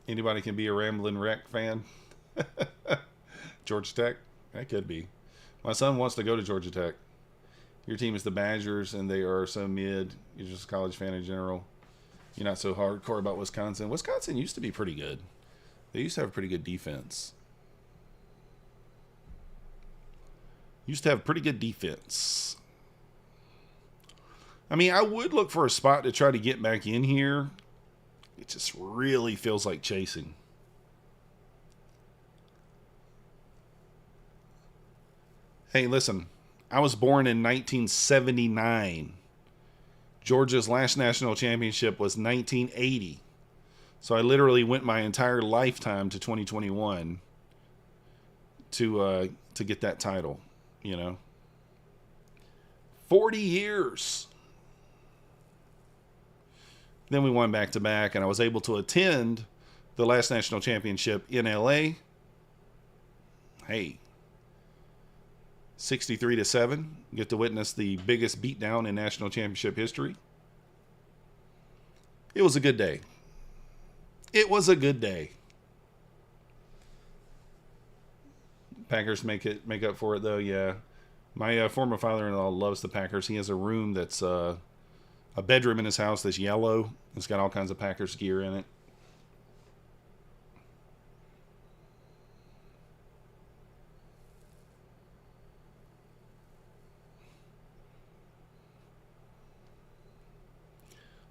Anybody can be a Ramblin' Wreck fan? Georgia Tech? That could be. My son wants to go to Georgia Tech. Your team is the Badgers, and they are so mid. You're just a college fan in general. You're not so hardcore about Wisconsin. Wisconsin used to be pretty good. They used to have a pretty good defense. Used to have pretty good defense. I mean, I would look for a spot to try to get back in here. It just really feels like chasing. Hey, listen. I was born in 1979. Georgia's last national championship was 1980. So I literally went my entire lifetime to 2021 to get that title, you know. 40 years. Then we won back-to-back, and I was able to attend the last national championship in LA. Hey. 63-7. Get to witness the biggest beatdown in national championship history. It was a good day. It was a good day. Packers make up for it, though, yeah. My former father-in-law loves the Packers. He has a room that's a bedroom in his house that's yellow. It's got all kinds of Packers gear in it.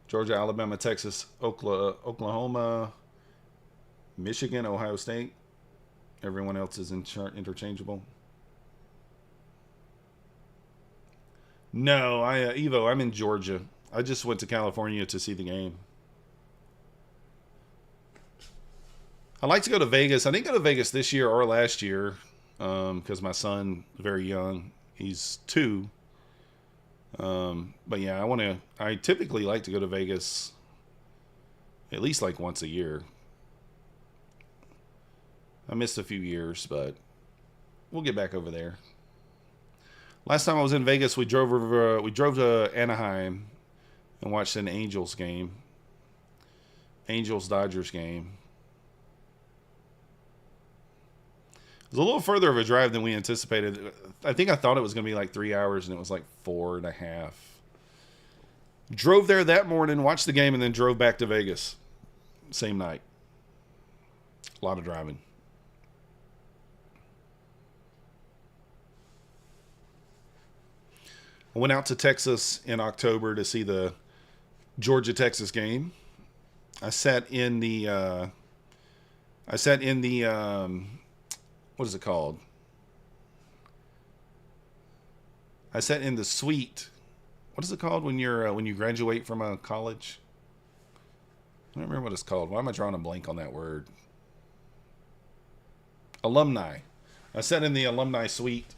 Georgia, Alabama, Texas, Oklahoma, Michigan, Ohio State. Everyone else is interchangeable. No, Evo, I'm in Georgia. I just went to California to see the game. I'd like to go to Vegas. I didn't go to Vegas this year or last year because my son is very young. He's 2. But yeah, I typically like to go to Vegas at least like once a year. I missed a few years, but we'll get back over there. Last time I was in Vegas, we drove to Anaheim and watched an Angels game. Angels-Dodgers game. It was a little further of a drive than we anticipated. I think I thought it was going to be like 3 hours, and it was like 4.5. Drove there that morning, watched the game, and then drove back to Vegas. Same night. A lot of driving. I went out to Texas in October to see the Georgia-Texas game. I sat in the what is it called? I sat in the suite. What is it called when you graduate from a college? I don't remember what it's called. Why am I drawing a blank on that word? Alumni. I sat in the alumni suite.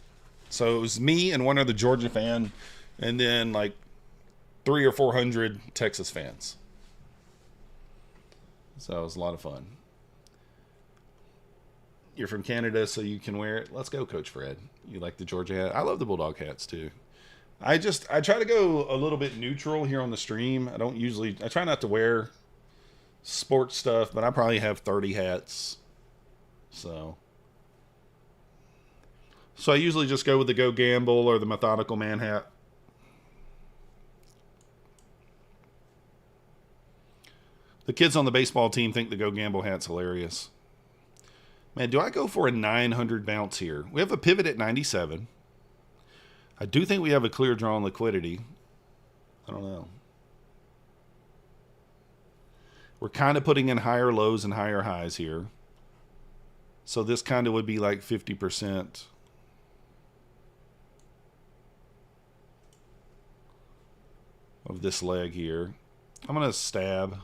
So it was me and one other Georgia fan, and then like 300 or 400 Texas fans. So it was a lot of fun. You're from Canada, so you can wear it. Let's go, Coach Fred. You like the Georgia hat? I love the Bulldog hats too. I try to go a little bit neutral here on the stream. I try not to wear sports stuff, but I probably have 30 hats. So I usually just go with the Go Gamble or the Methodical Man hat. The kids on the baseball team think the Go Gamble hat's hilarious. Man, do I go for a 900 bounce here? We have a pivot at 97. I do think we have a clear draw on liquidity. I don't know. We're kind of putting in higher lows and higher highs here. So this kind of would be like 50% of this leg here. I'm going to stab.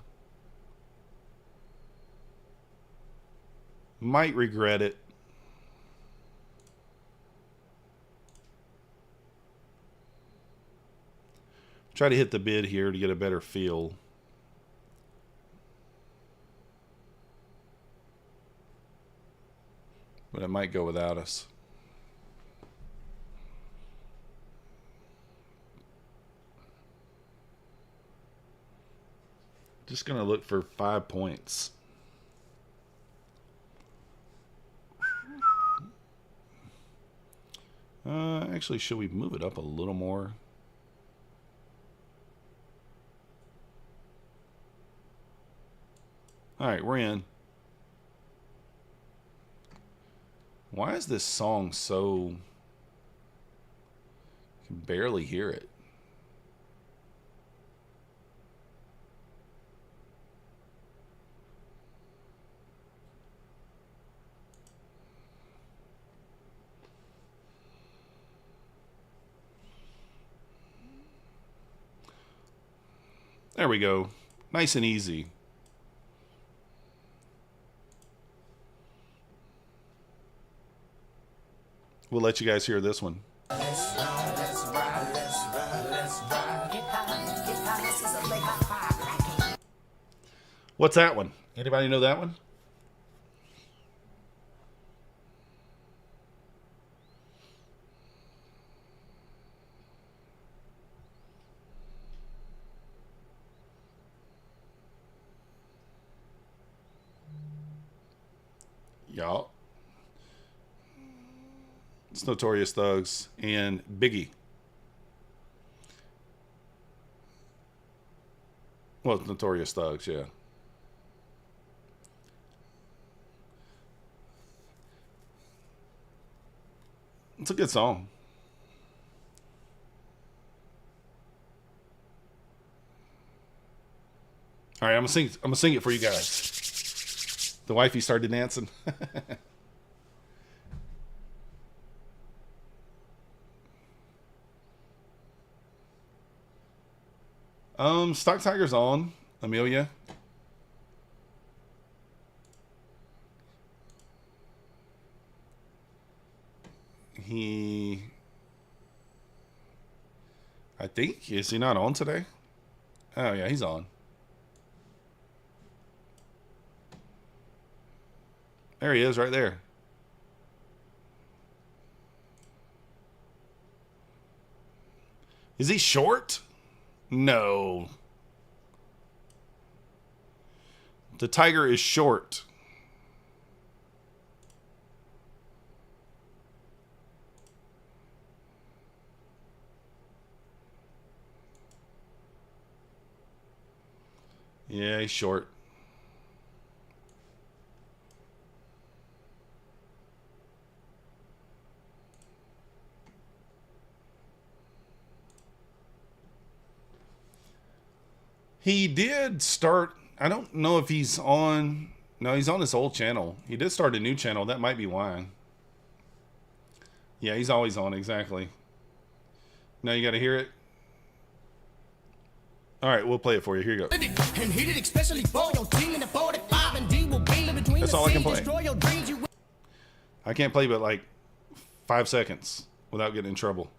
Might regret it. Try to hit the bid here to get a better feel. But it might go without us. Just going to look for 5 points. Actually, should we move it up a little more? All right, we're in. Why is this song so... I can barely hear it. There we go. Nice and easy. We'll let you guys hear this one. What's that one? Anybody know that one? Y'all. It's Notorious Thugs and Biggie. Well, it's Notorious Thugs, yeah. It's a good song. All right, I'm gonna sing it for you guys. The wifey started dancing. Stock Tiger's on, Amelia. I think, is he not on today? Oh yeah, he's on. There he is, right there. Is he short? No. The Tiger is short. Yeah, he's short. He did start, I don't know if he's on, no, he's on his old channel. He did start a new channel, that might be why. Yeah, he's always on, exactly. Now you gotta hear it. Alright, we'll play it for you, here you go. That's all I can play. I can't play but like 5 seconds without getting in trouble.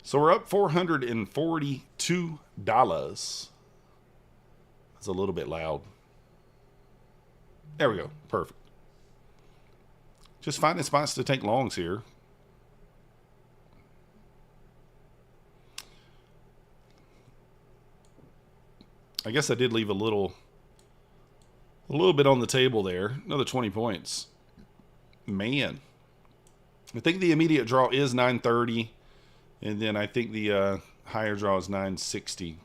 So we're up $442. That's a little bit loud. There we go. Perfect. Just finding spots to take longs here. I guess I did leave a little bit on the table there. Another 20 points. Man. I think the immediate draw is 930. And then I think the higher draw is 960.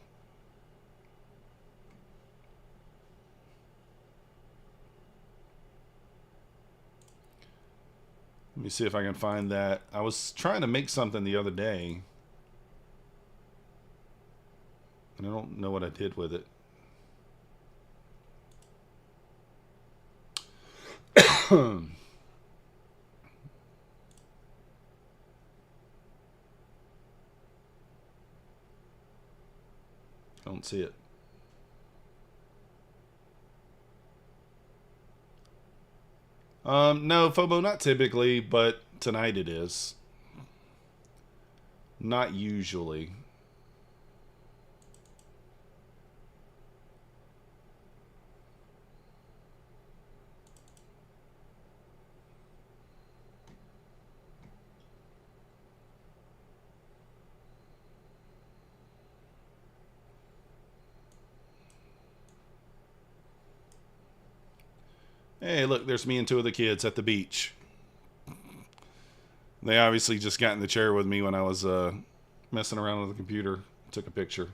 Let me see if I can find that. I was trying to make something the other day, and I don't know what I did with it. Don't see it. No, FOMO, not typically, but tonight it is. Not usually. Hey, look, there's me and two of the kids at the beach. They obviously just got in the chair with me when I was messing around with the computer. Took a picture.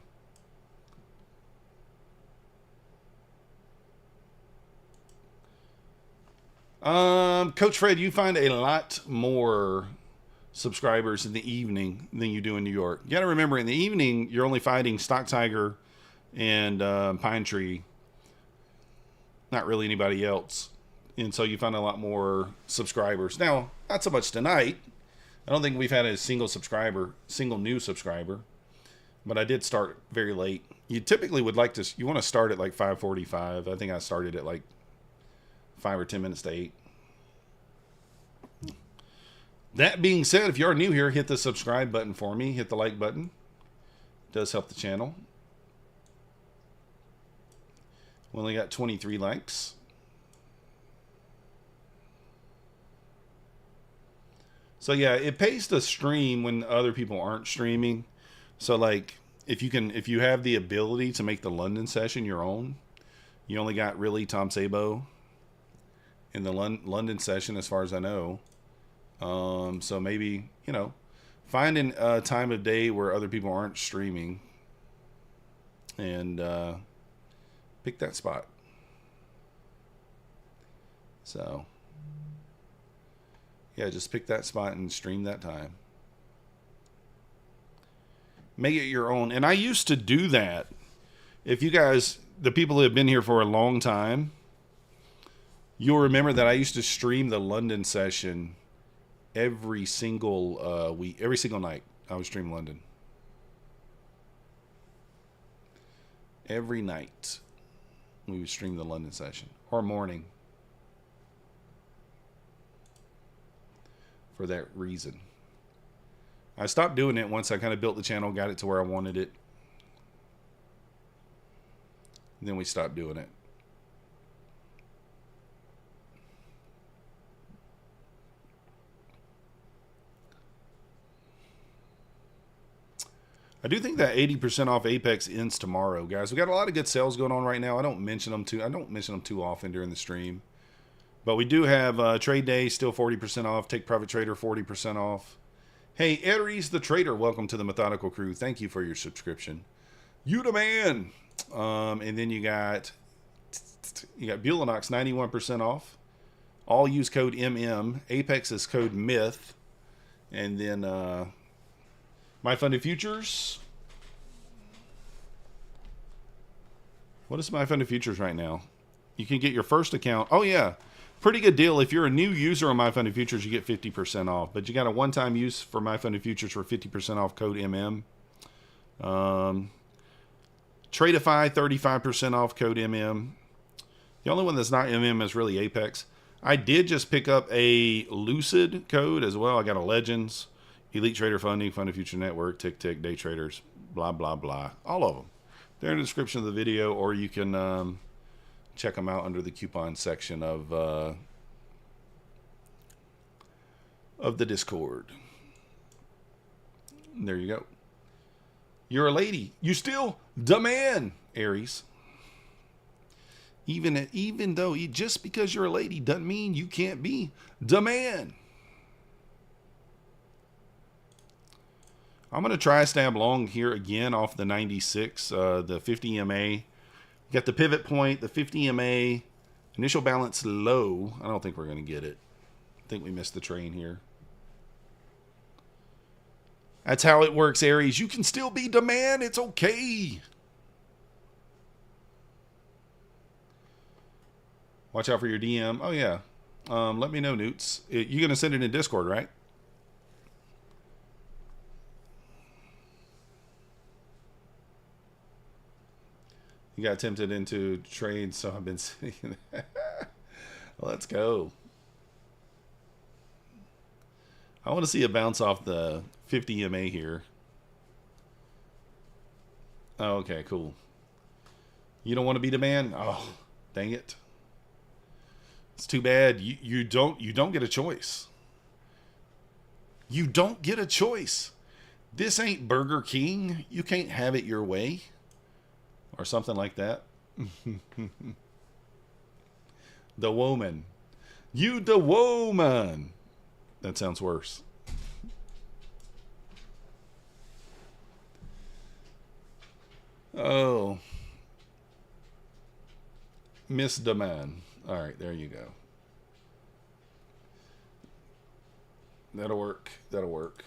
Coach Fred, you find a lot more subscribers in the evening than you do in New York. You got to remember, in the evening, you're only fighting Stock Tiger and Pine Tree. Not really anybody else. And so you find a lot more subscribers. Now, not so much tonight. I don't think we've had a single new subscriber. But I did start very late. You typically would like to, you want to start at like 5:45. I think I started at like 5 or 10 minutes to 8. That being said, if you are new here, hit the subscribe button for me. Hit the like button. It does help the channel. We only got 23 likes. So yeah, it pays to stream when other people aren't streaming. So like, if you have the ability to make the London session your own, you only got really Tom Sabo in the London session, as far as I know. So maybe, finding a time of day where other people aren't streaming and pick that spot. So yeah, just pick that spot and stream that time. Make it your own. And I used to do that. If you guys, the people who have been here for a long time, you'll remember that I used to stream the London session every single week, every single night. I would stream London. Every night we would stream the London session, or morning, for that reason. I stopped doing it once I kind of built the channel, got it to where I wanted it. Then we stopped doing it. I do think that 80% off Apex ends tomorrow, guys. We got a lot of good sales going on right now. I don't mention them too often during the stream. But we do have Trade Day still 40% off. Take Profit Trader 40% off. Hey, Aries the Trader, welcome to the Methodical crew. Thank you for your subscription. You the man. And then you got Bulenox 91% off. All use code MM. Apex is code Myth. And then My Funded Futures. What is My Funded Futures right now? You can get your first account. Oh yeah. Pretty good deal. If you're a new user on My Funded Futures, you get 50% off. But you got a one-time use for My Funded Futures for 50% off code MM. Tradeify, 35% off code MM. The only one that's not MM is really Apex. I did just pick up a Lucid code as well. I got a Legends, Elite Trader Funding, Funded Future Network, Tick Tick, Day Traders, blah, blah, blah. All of them. They're in the description of the video, or you can check them out under the coupon section of the Discord. There you go. You're a lady. You still the man, Aries. Even though just because you're a lady doesn't mean you can't be the man. I'm going to try a stab long here again off the 96, the 50 MA. Got the pivot point, the 50 MA, initial balance low. I don't think we're going to get it. I think we missed the train here. That's how it works, Aries. You can still be the man. It's okay. Watch out for your DM. Oh, yeah. Let me know, Newts. You're going to send it in Discord, right? You got tempted into trade, so I've been sitting there. Let's go. I want to see a bounce off the 50 EMA here. Oh, okay, cool. You don't want to be the man? Oh, dang it. It's too bad. You don't get a choice. You don't get a choice. This ain't Burger King. You can't have it your way. Or something like that. The woman. You the woman. That sounds worse. Oh. Miss the man. All right, there you go. That'll work. That'll work.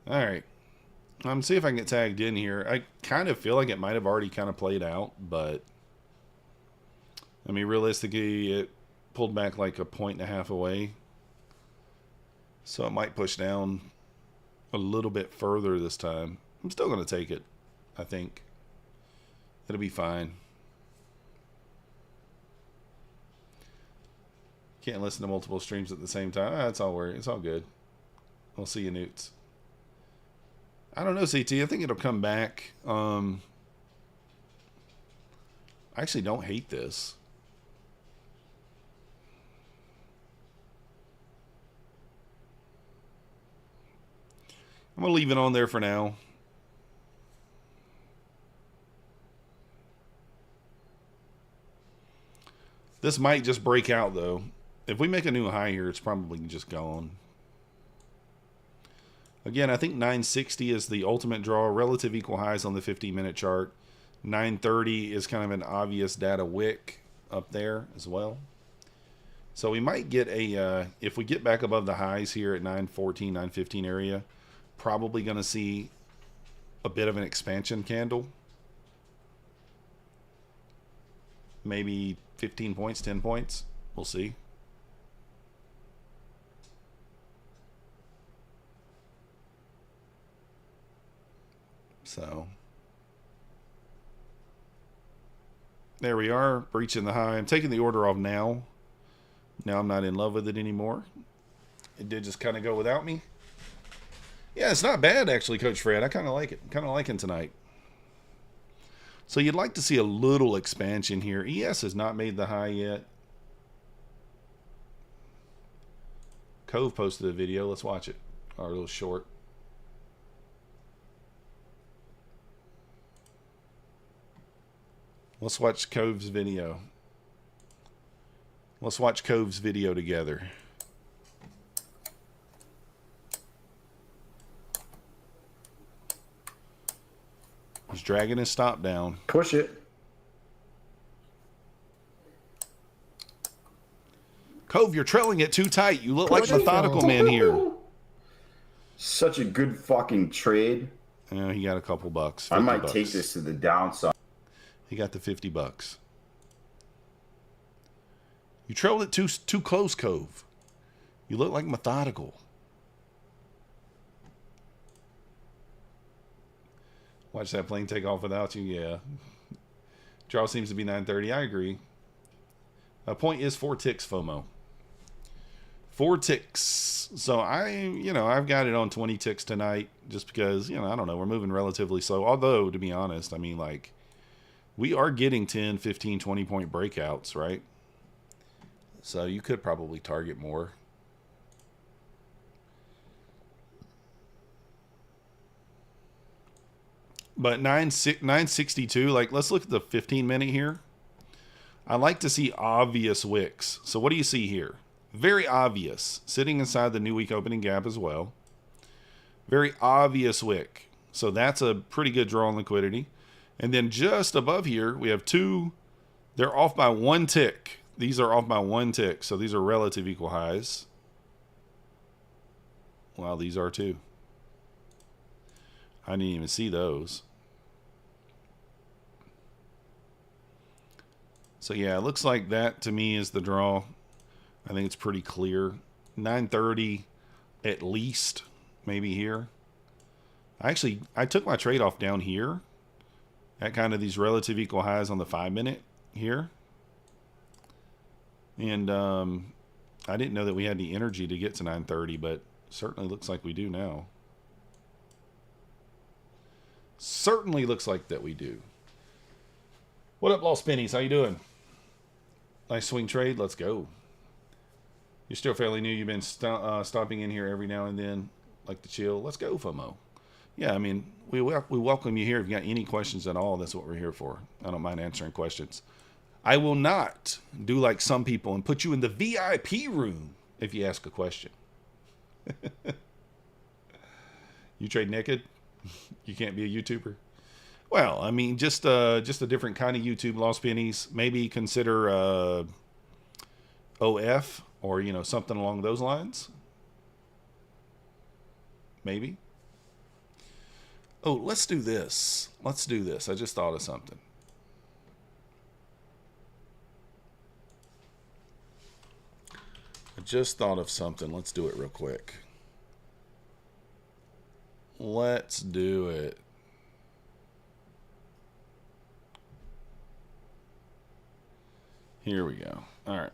All right. See if I can get tagged in here. I kind of feel like it might have already kind of played out, but I mean, realistically, it pulled back like 1.5 points away. So it might push down a little bit further this time. I'm still going to take it, I think. It'll be fine. Can't listen to multiple streams at the same time. It's all worried. It's all good. We'll see you, Newts. I don't know, CT. I think it'll come back. I actually don't hate this. I'm going to leave it on there for now. This might just break out, though. If we make a new high here, it's probably just gone. Again, I think 960 is the ultimate draw. Relative equal highs on the 15-minute chart. 930 is kind of an obvious data wick up there as well. So we might get a, if we get back above the highs here at 914, 915 area, probably going to see a bit of an expansion candle. Maybe 15 points, 10 points. We'll see. So there we are, breaching the high. I'm taking the order off now. Now I'm not in love with it anymore. It did just kind of go without me. Yeah, it's not bad actually, Coach Fred. I kind of like it. Kind of liking tonight. So you'd like to see a little expansion here. ES has not made the high yet. Cove posted a video. Let's watch it. Our little short. Let's watch Cove's video. Let's watch Cove's video together. He's dragging his stop down. Push it. Cove, you're trailing it too tight. You look like Methodical Man here. Such a good fucking trade. Yeah, he got a couple bucks. I might bucks. take this to the downside. He got the 50 bucks. You trailed it too close, Cove. You look like Methodical. Watch that plane take off without you. Yeah. Draw seems to be 930. I agree. Point is 4 ticks, FOMO. 4 ticks. So I've got it on 20 ticks tonight just because, I don't know, we're moving relatively slow. Although, to be honest, I mean, like, we are getting 10, 15, 20 point breakouts, right? So you could probably target more. But 962, like, let's look at the 15-minute here. I like to see obvious wicks. So what do you see here? Very obvious. Sitting inside the new week opening gap as well. Very obvious wick. So that's a pretty good draw on liquidity. And then just above here, we have two. They're off by 1 tick. These are off by 1 tick. So these are relative equal highs. Wow, these are too. I didn't even see those. So yeah, it looks like that to me is the draw. I think it's pretty clear. 930 at least, maybe here. I took my trade off down here at kind of these relative equal highs on the 5-minute here. And I didn't know that we had the energy to get to 930, but certainly looks like we do now. Certainly looks like that we do. What up, Lost Pennies? How you doing? Nice swing trade. Let's go. You're still fairly new. You've been stopping in here every now and then, like to chill. Let's go, FOMO. Yeah, I mean, we welcome you here. If you got any questions at all, that's what we're here for. I don't mind answering questions. I will not do like some people and put you in the VIP room if you ask a question. You trade naked? You can't be a YouTuber? Well, I mean, just a different kind of YouTube, Lost Pennies. Maybe consider OF or, you know, something along those lines. Maybe. Oh, let's do this. Let's do this. I just thought of something. Let's do it real quick. Let's do it. Here we go. All right.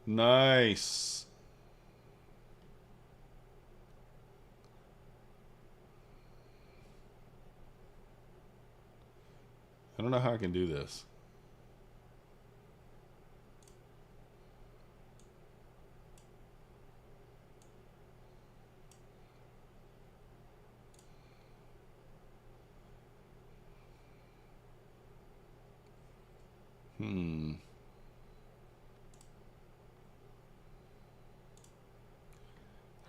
Nice. I don't know how I can do this.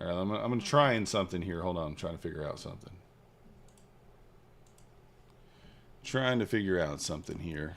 All right, I'm going to try something here. Hold on, I'm trying to figure out something. Here.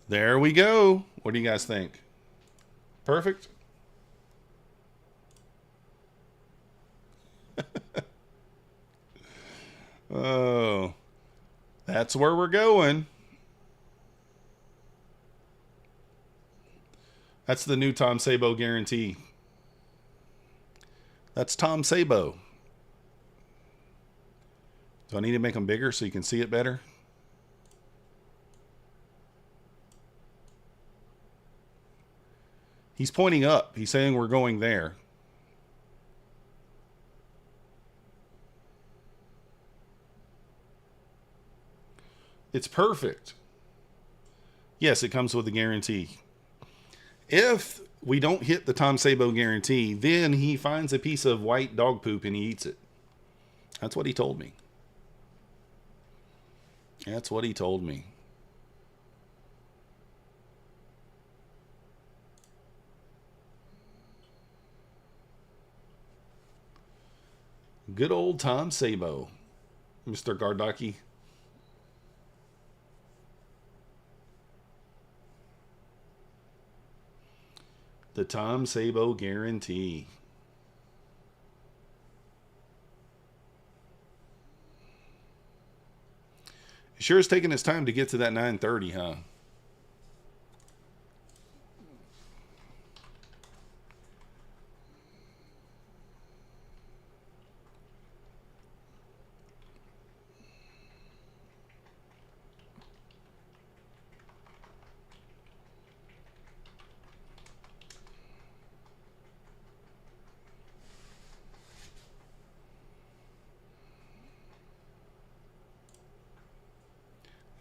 There we go. What do you guys think? Perfect? Oh, that's where we're going. That's the new Tom Sabo guarantee. That's Tom Sabo. Do I need to make them bigger so you can see it better? He's pointing up. He's saying we're going there. It's perfect. Yes, it comes with a guarantee. If we don't hit the Tom Sabo guarantee, then he finds a piece of white dog poop and he eats it. That's what he told me. That's what he told me. Good old Tom Sabo, Mr. Gardaki. The Tom Sabo guarantee. It sure is taking its time to get to that 930, huh?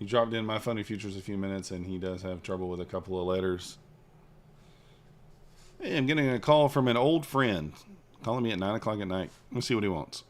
He dropped in My Funny Futures a few minutes, and he does have trouble with a couple of letters. Hey, I'm getting a call from an old friend. Calling me at 9 o'clock at night. Let's see what he wants.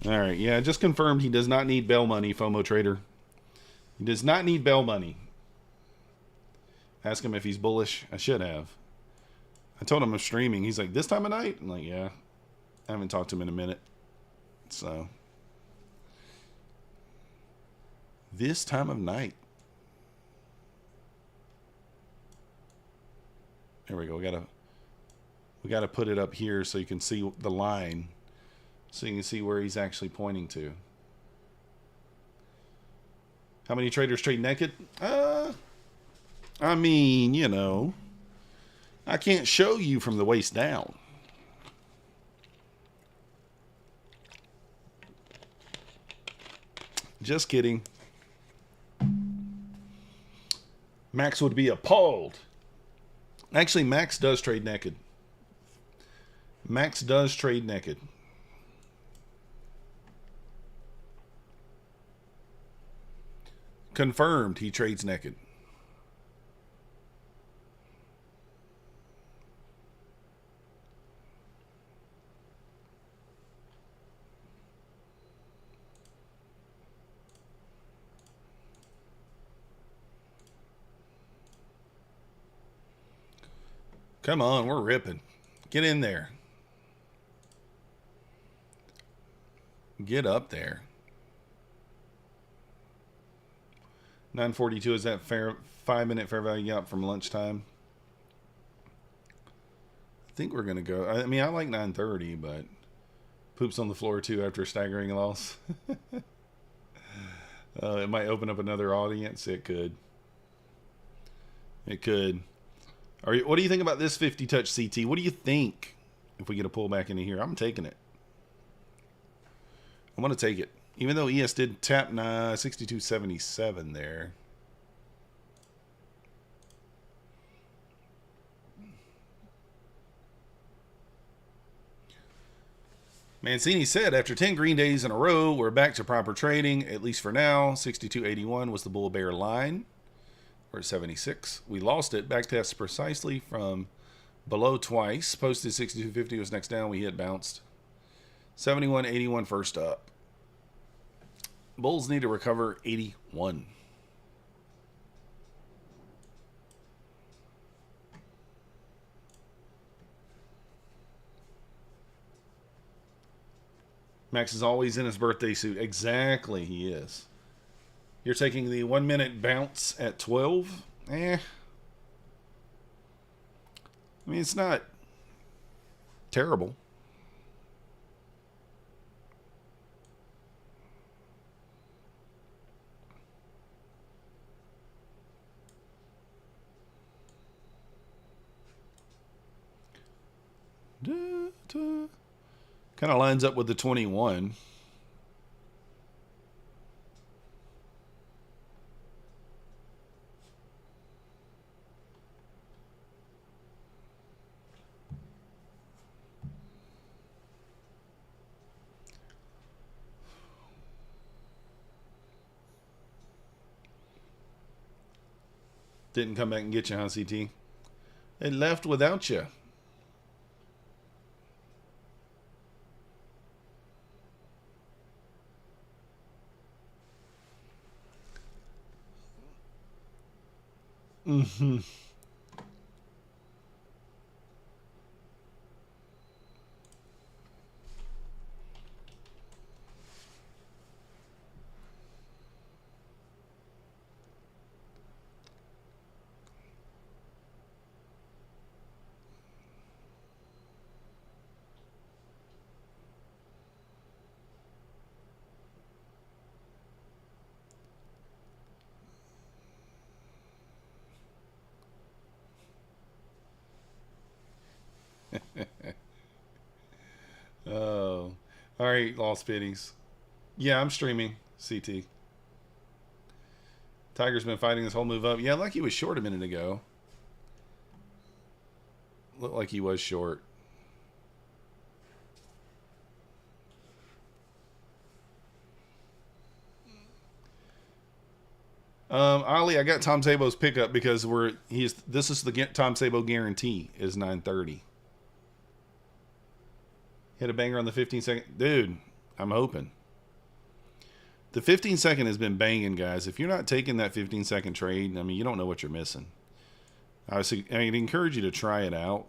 All right, yeah, just confirmed he does not need bail money, FOMO trader. He does not need bail money. Ask him if he's bullish. I should have. I told him I'm streaming. He's like, this time of night? I'm like, yeah. I haven't talked to him in a minute. So, this time of night. There we go. We gotta put it up here so you can see the line. So you can see where he's actually pointing to. How many traders trade naked? I mean, you know, I can't show you from the waist down. Just kidding. Max would be appalled. Actually, Max does trade naked. Max does trade naked. Confirmed he trades naked. Come on, we're ripping. Get in there. Get up there. 9:42 is that fair 5-minute fair value gap from lunchtime? I think we're gonna go. I mean, I like 9:30, but poops on the floor too after a staggering loss. It might open up another audience. It could. It could. What do you think about this 50 touch CT? What do you think if we get a pullback into here? I'm taking it. I'm gonna take it. Even though ES did tap 62.77 there. Mancini said, after 10 green days in a row, we're back to proper trading, at least for now. 62.81 was the bull bear line. We're at 76. We lost it. Back test precisely from below twice. Posted 62.50 was next down. We hit, bounced. 71.81 first up. Bulls need to recover 81. Max is always in his birthday suit. Exactly, he is. You're taking the 1 minute bounce at 12? I mean, it's not terrible. Kind of lines up with the 21. Didn't come back and get you, huh, CT? It left without you. Mm-hmm. right, Lost Pennies. Yeah, I'm streaming CT. Tiger's been fighting this whole move up. Yeah, like he was short a minute ago. Looked like he was short. Ollie, I got Tom Sabo's pickup because this is the Tom Sabo guarantee is 930. Hit a banger on the 15-second. Dude, I'm hoping. The 15-second has been banging, guys. If you're not taking that 15-second trade, I mean, you don't know what you're missing. I'd encourage you to try it out.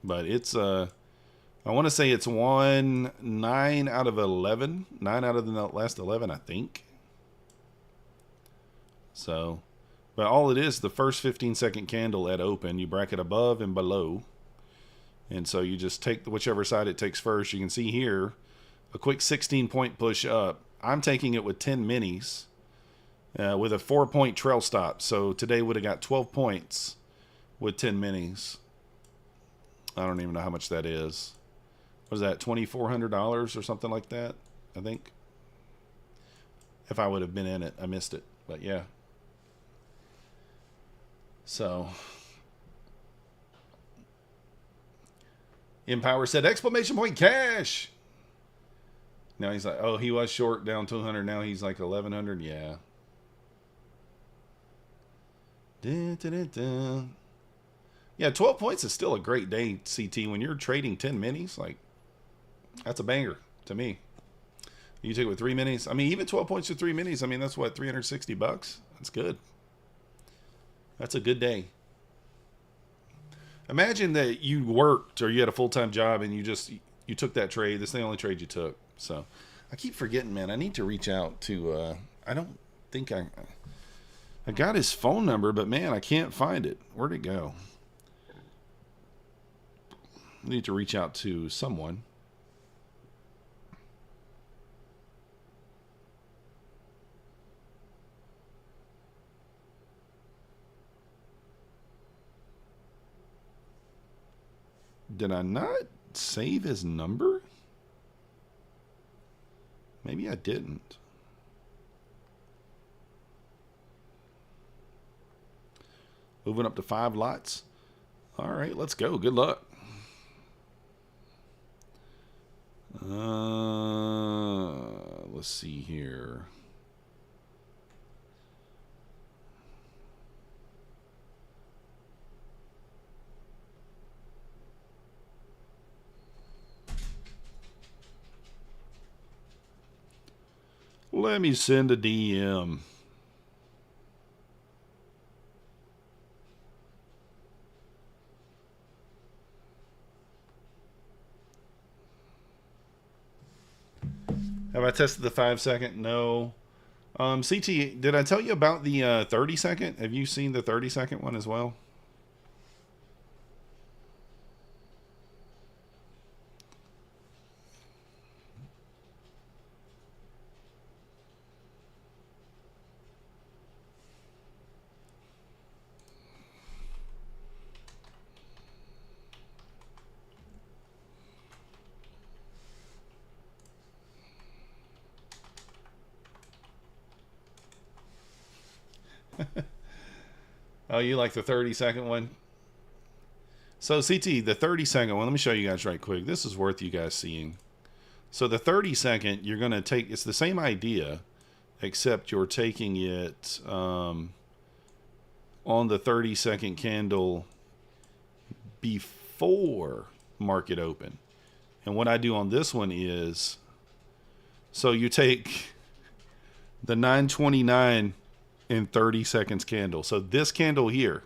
But it's, I want to say it's 9 out of 11. 9 out of the last 11, I think. So, but all it is, the first 15-second candle at open, you bracket above and below. And so you just take whichever side it takes first. You can see here a quick 16-point push up. I'm taking it with 10 minis with a 4-point trail stop. So today would have got 12 points with 10 minis. I don't even know how much that is. What is that, $2,400 or something like that, I think? If I would have been in it. I missed it, but yeah. So, Empower said, exclamation point cash. Now he's like, oh, he was short down 200. Now he's like 1,100. Yeah. Dun, dun, dun, dun. Yeah, 12 points is still a great day, CT. When you're trading 10 minis, like, that's a banger to me. You take it with 3 minis. I mean, even 12 points with 3 minis, I mean, that's what, $360? That's good. That's a good day. Imagine that you worked or you had a full-time job and you took that trade. This is the only trade you took. So I keep forgetting, man. I need to reach out to, I don't think I got his phone number, but man, I can't find it. Where'd it go? I need to reach out to someone. Did I not save his number? Maybe I didn't. Moving up to 5 lots. All right, let's go. Good luck. Let's see here. Let me send a DM. Have I tested the 5-second? No. CT, did I tell you about the 30-second? Have you seen the 30-second one as well? Oh, you like the 30-second one? So, CT, the 30-second one, let me show you guys right quick. This is worth you guys seeing. So, the 30-second, you're going to take, it's the same idea, except you're taking it on the 30-second candle before market open. And what I do on this one is, so you take the 929 in 30 seconds candle. So this candle here,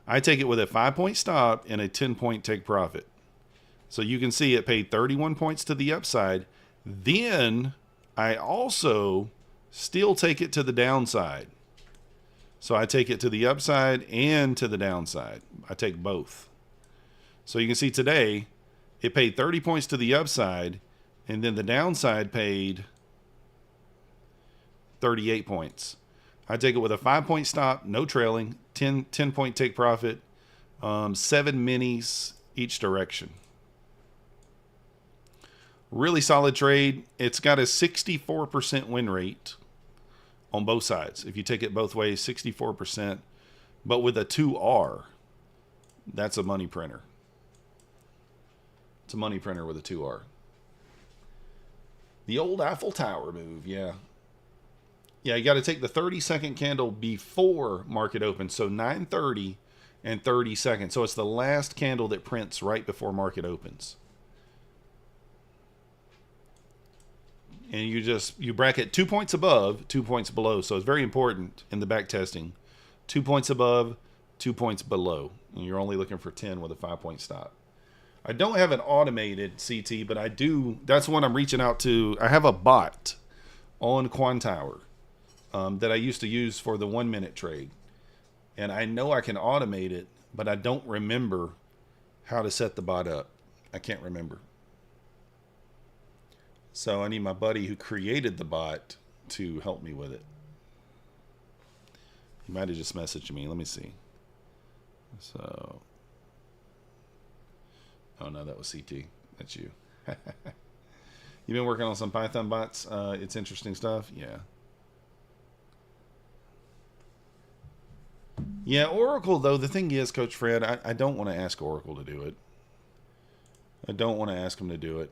I take it with a 5-point stop and a 10-point take profit. So you can see it paid 31 points to the upside. Then I also still take it to the downside. So I take it to the upside and to the downside. I take both. So you can see today it paid 30 points to the upside, and then the downside paid 38 points. I take it with a 5-point stop, no trailing, 10-point take profit, 7 minis each direction. Really solid trade. It's got a 64% win rate on both sides. If you take it both ways, 64%. But with a 2R, that's a money printer. It's a money printer with a 2R. The old Eiffel Tower move, yeah. Yeah, you got to take the 30-second candle before market open. So 9:30 and 30 seconds. So it's the last candle that prints right before market opens. And you bracket 2 points above, 2 points below. So it's very important in the back testing. 2 points above, 2 points below. And you're only looking for 10 with a 5-point stop. I don't have an automated CT, but I do. That's one I'm reaching out to. I have a bot on Quantower that I used to use for the 1 minute trade. And I know I can automate it, but I don't remember how to set the bot up. I can't remember. So I need my buddy who created the bot to help me with it. He might have just messaged me. Let me see. So, oh no, that was CT. That's you. You've been working on some Python bots. It's interesting stuff. Yeah. Yeah, Oracle, though, the thing is, Coach Fred, I don't want to ask Oracle to do it. I don't want to ask him to do it.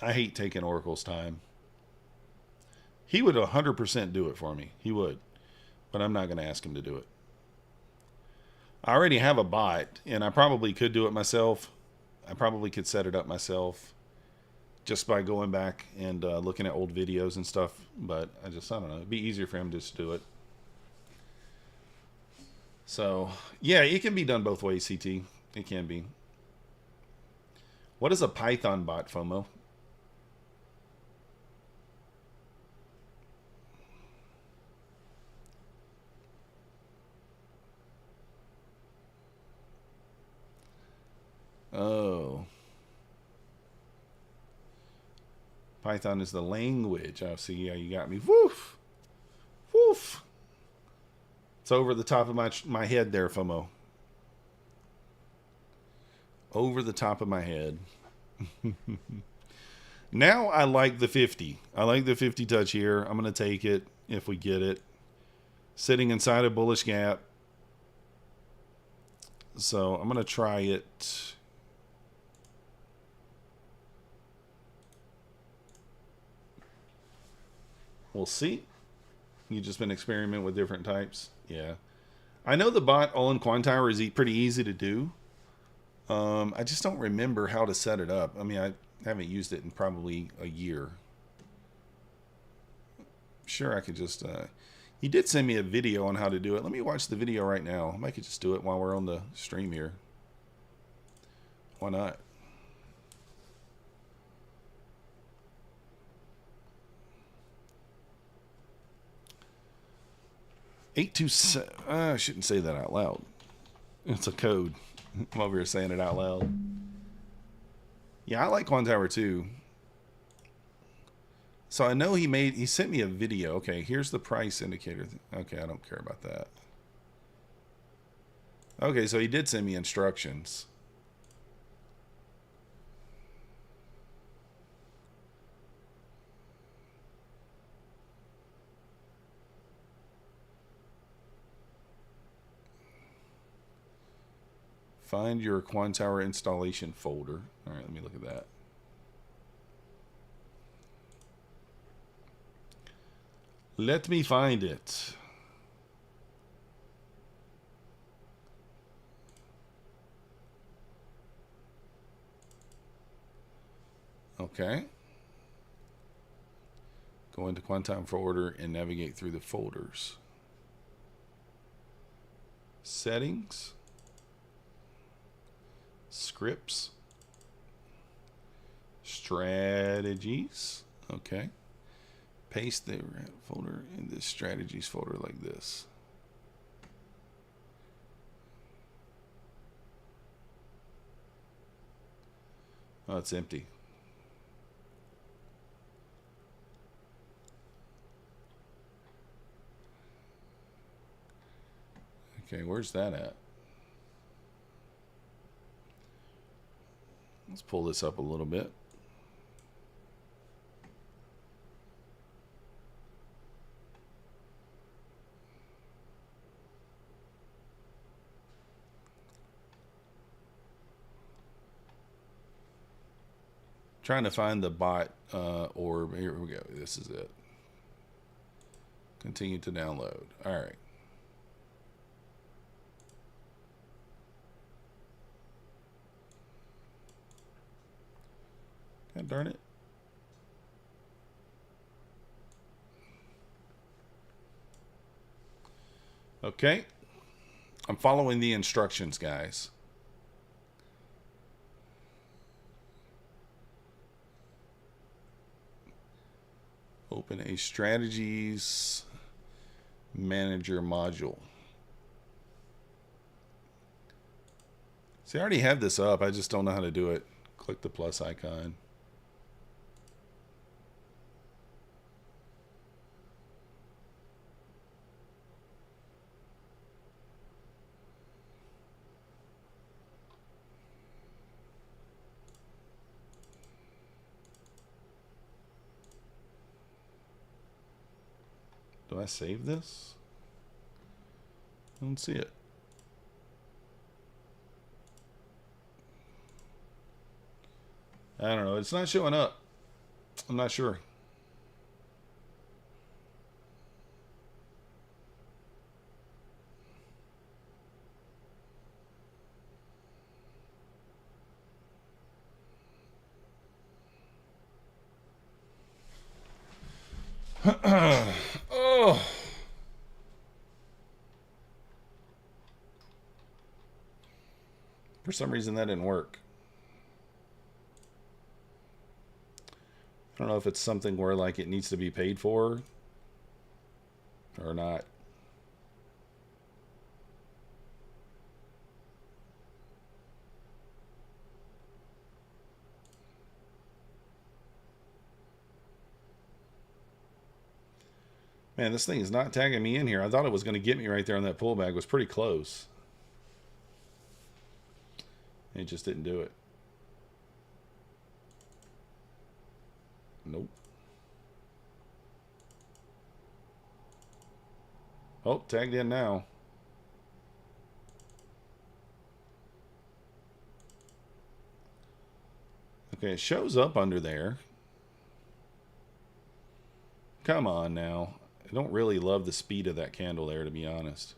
I hate taking Oracle's time. He would 100% do it for me. He would. But I'm not going to ask him to do it. I already have a bot, and I probably could do it myself. I probably could set it up myself just by going back and looking at old videos and stuff. But I don't know. It'd be easier for him just to do it. So, yeah, it can be done both ways, CT. It can be. What is a Python bot, FOMO? Oh. Python is the language. I see. Yeah, you got me. Woof. Woof. It's over the top of my head there, FOMO. Over the top of my head. Now I like the 50. I like the 50 touch here. I'm going to take it if we get it. Sitting inside a bullish gap. So I'm going to try it. We'll see. You've just been experimenting with different types. Yeah. I know the bot on Quantower is pretty easy to do. I just don't remember how to set it up. I mean, I haven't used it in probably a year. Sure, I could just... he did send me a video on how to do it. Let me watch the video right now. I might could just do it while we're on the stream here. Why not? I shouldn't say that out loud. It's a code. I'm over here saying it out loud. Yeah, I like Quantower too. So I know he sent me a video. Okay, here's the price indicator. Okay, I don't care about that. Okay, so he did send me instructions. Find your Quantower installation folder. All right, let me look at that. Let me find it. Okay. Go into Quantower folder and navigate through the folders. Settings. Scripts. Strategies. Okay. Paste the folder in the strategies folder like this. Oh, it's empty. Okay, where's that at? Let's pull this up a little bit. Trying to find the bot orb. Here we go. This is it. Continue to download. All right. God darn it. Okay. I'm following the instructions, guys. Open a strategies manager module. See, I already have this up. I just don't know how to do it. Click the plus icon. Do I save this? I don't see it. I don't know. It's not showing up. I'm not sure. Oh. For some reason that didn't work. I don't know if it's something where like it needs to be paid for or not. Man, this thing is not tagging me in here. I thought it was going to get me right there on that pullback. It was pretty close. It just didn't do it. Nope. Oh, tagged in now. Okay, it shows up under there. Come on now. I don't really love the speed of that candle there, to be honest.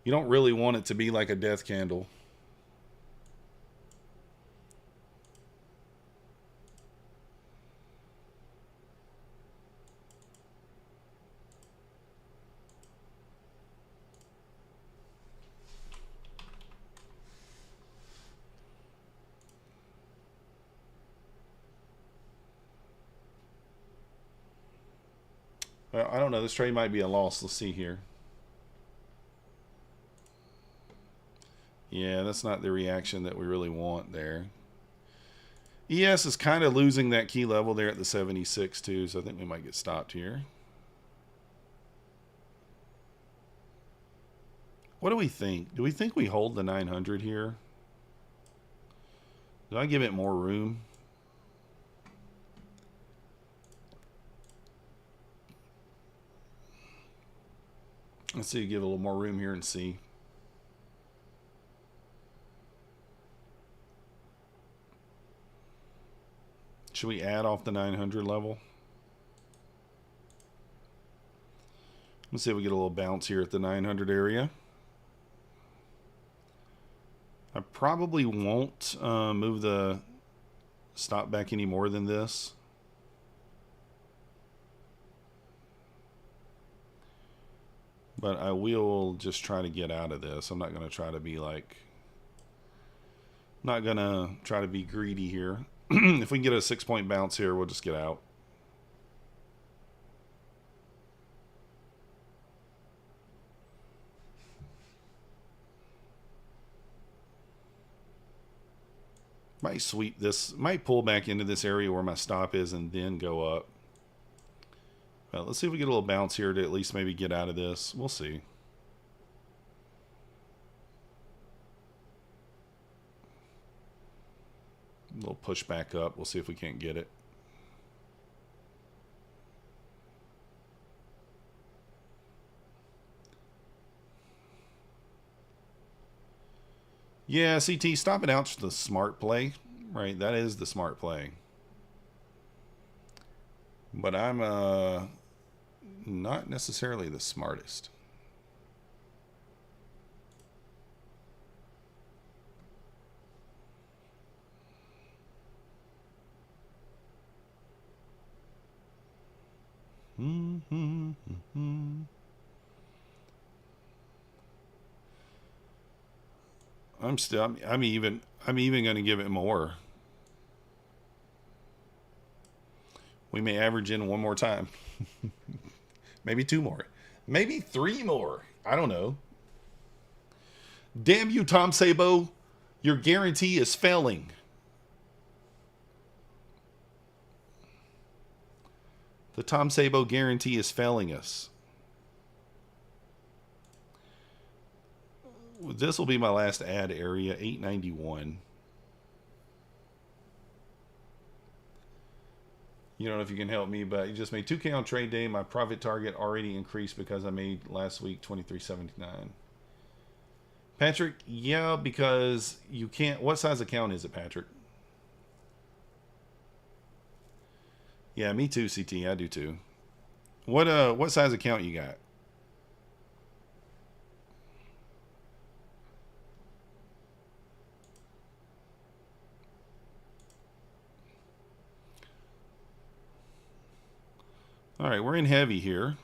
You don't really want it to be like a death candle. Well, I don't know. This trade might be a loss. Let's see here. Yeah, that's not the reaction that we really want there. ES is kind of losing that key level there at the 76 too, so I think we might get stopped here. What do we think? Do we think we hold the 900 here? Do I give it more room? Let's see, give it a little more room here and see. Should we add off the 900 level? Let's see if we get a little bounce here at the 900 area. I probably won't move the stop back any more than this. But I will just try to get out of this. I'm not going to try to be like... not going to try to be greedy here. If we can get a 6-point bounce here, we'll just get out. Might sweep this, might pull back into this area where my stop is and then go up. Well, let's see if we get a little bounce here to at least maybe get out of this. We'll see. little push back up. We'll see if we can't get it. Yeah, CT, stop it out for the smart play. Right, that is the smart play. But I'm not necessarily the smartest. I'm even going to give it more. We may average in one more time. Maybe 2 more. Maybe 3 more. I don't know. Damn you, Tom Sabo. Your guarantee is failing. The Tom Sabo guarantee is failing us. This will be my last ad area, 891. You don't know if you can help me, but you just made 2K on trade day. My profit target already increased because I made last week 23.79. Patrick, yeah, because you can't. What size account is it, Patrick? Yeah, me too, CT. I do too. What size account you got? All right, we're in heavy here.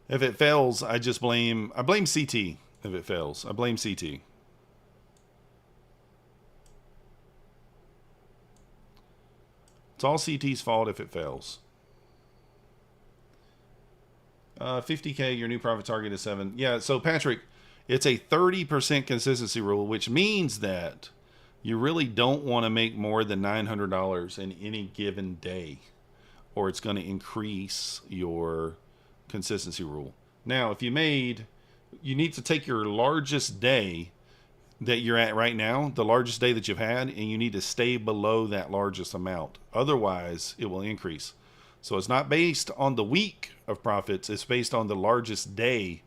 If it fails, I blame CT. If it fails, I blame CT. It's all CT's fault if it fails. 50K, your new profit target is 7. Yeah, so Patrick, it's a 30% consistency rule, which means that you really don't want to make more than $900 in any given day, or it's going to increase your consistency rule. Now, if you need to take your largest day that you're at right now, the largest day that you've had, and you need to stay below that largest amount. Otherwise, it will increase. So it's not based on the week of profits. It's based on the largest day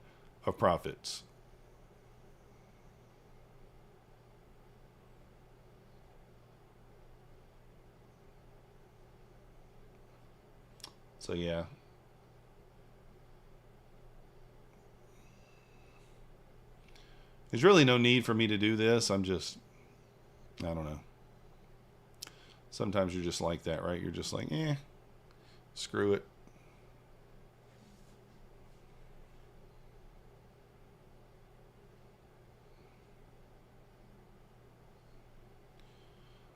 of profits. So yeah. There's really no need for me to do this. I don't know. Sometimes you're just like that, right? You're just like, screw it.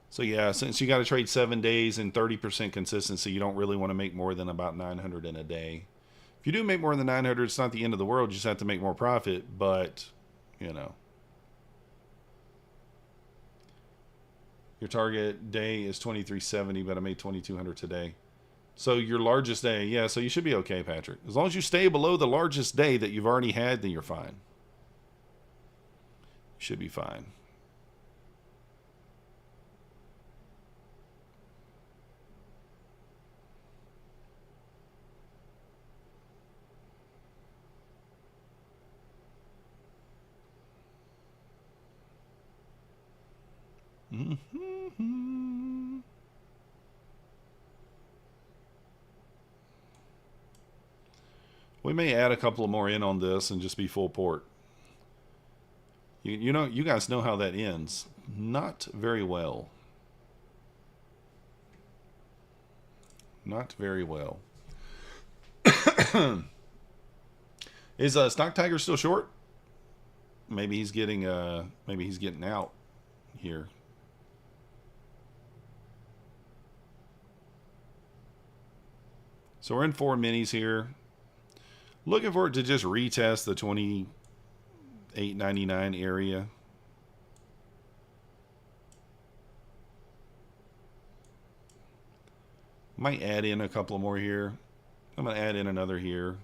So yeah, since you got to trade 7 days and 30% consistency, you don't really want to make more than about 900 in a day. If you do make more than 900, it's not the end of the world. You just have to make more profit, but your target day is 2370, but I made 2200 today. So your largest day, yeah, so you should be okay, Patrick. As long as you stay below the largest day that you've already had, then you're fine. You should be fine. We may add a couple more in on this and just be full port. You guys know how that ends. Not very well. Not very well. Is Stock Tiger still short? Maybe he's getting out here. So we're in 4 minis here. Looking for it to just retest the 28.99 area. Might add in a couple more here. I'm going to add in another here.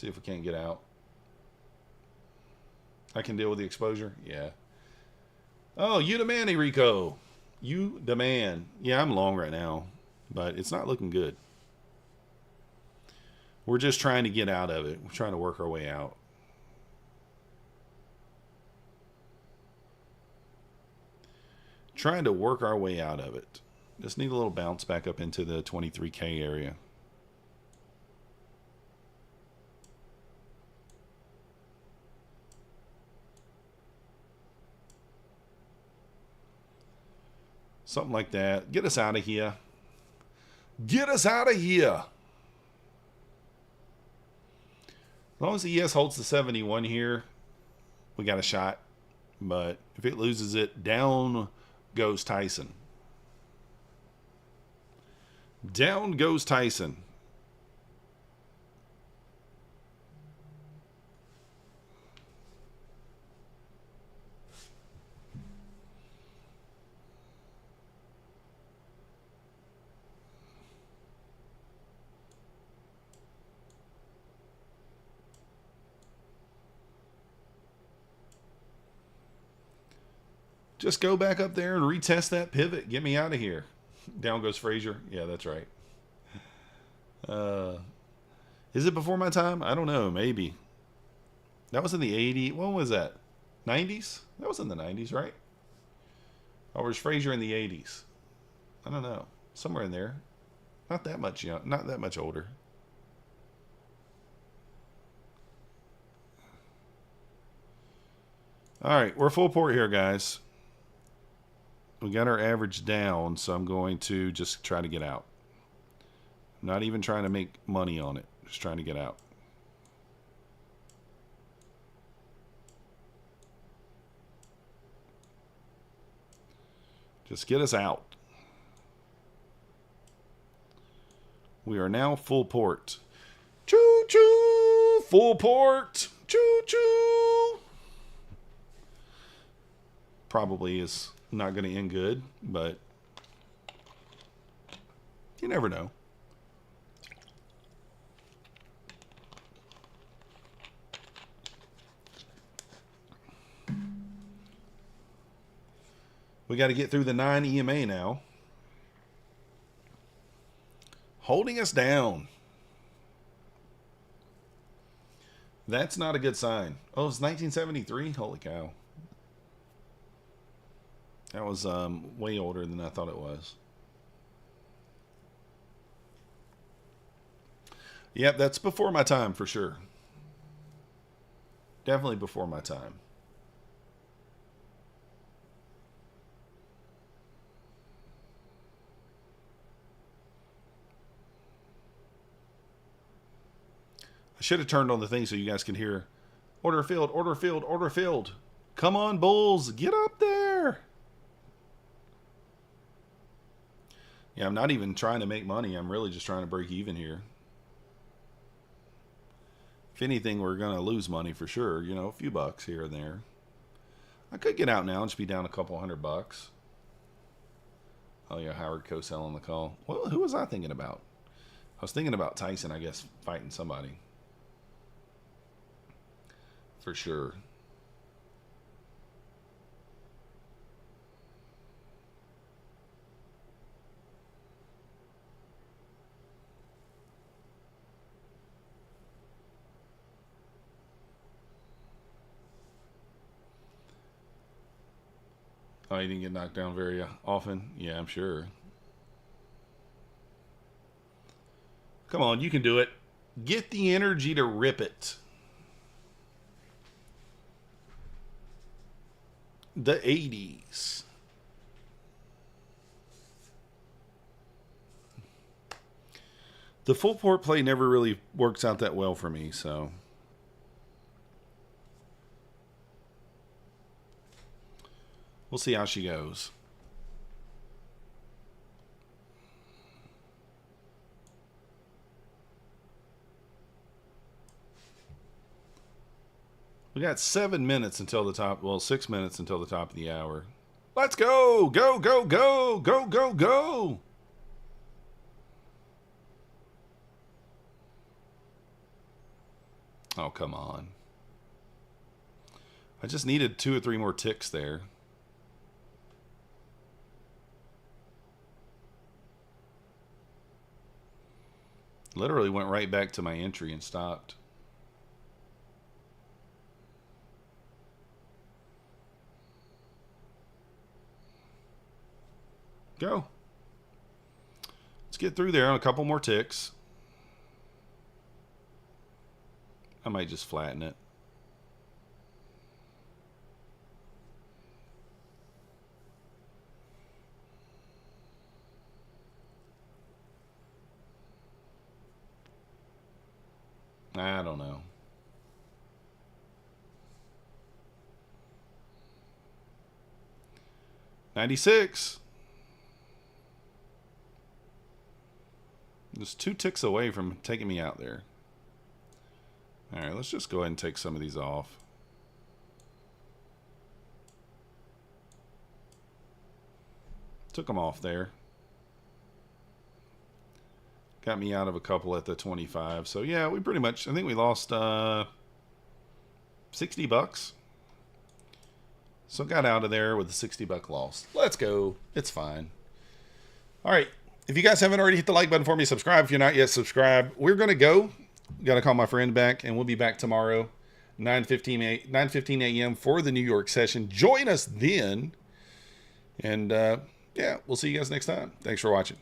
See if we can't get out. I can deal with the exposure? Yeah. Oh, you demand, Rico. You demand. Yeah, I'm long right now, but it's not looking good. We're just trying to get out of it. We're trying to work our way out. Trying to work our way out of it. Just need a little bounce back up into the 23K area. Something like that. Get us out of here. Get us out of here. As long as the ES holds the 71 here, we got a shot. But if it loses it, down goes Tyson. Down goes Tyson. Just go back up there and retest that pivot. Get me out of here. Down goes Frazier. Yeah, that's right. Is it before my time? I don't know. Maybe. That was in the 80s. When was that? 90s? That was in the 90s, right? Or was Frazier in the 80s? I don't know. Somewhere in there. Not that much young. Not that much older. All right. We're full port here, guys. We got our average down, so I'm going to just try to get out. I'm not even trying to make money on it. Just trying to get out. Just get us out. We are now full port. Choo-choo! Full port! Choo-choo! Probably is not going to end good, but you never know. We got to get through the 9 EMA now. Holding us down. That's not a good sign. Oh, it's 1973? Holy cow. That was way older than I thought it was. Yep, that's before my time for sure. Definitely before my time. I should have turned on the thing so you guys can hear. Order filled, order filled, order filled. Come on, Bulls, get up there. Yeah, I'm not even trying to make money. I'm really just trying to break even here. If anything, we're going to lose money for sure. You know, a few bucks here and there. I could get out now and just be down a couple $100. Oh, yeah, Howard Cosell on the call. Well, who was I thinking about? I was thinking about Tyson, I guess, fighting somebody. For sure. Oh, you didn't get knocked down very often? Yeah, I'm sure. Come on, you can do it. Get the energy to rip it. The 80s. The full port play never really works out that well for me, so... we'll see how she goes. We got 7 minutes until the top. Well, 6 minutes until the top of the hour. Let's go! Go, go, go! Go, go, go! Oh, come on. I just needed 2 or 3 more ticks there. Literally went right back to my entry and stopped. Go. Let's get through there on a couple more ticks. I might just flatten it. I don't know. $96. Just 2 ticks away from taking me out there. All right, let's just go ahead and take some of these off. Took them off there. Got me out of a couple at the 25. So yeah, we pretty much, I think we lost $60. So got out of there with a $60 loss. Let's go. It's fine. All right. If you guys haven't already hit the like button for me, subscribe if you're not yet subscribed. We're going to go. Got to call my friend back, and we'll be back tomorrow, 9:15 a.m. for the New York session. Join us then. And yeah, we'll see you guys next time. Thanks for watching.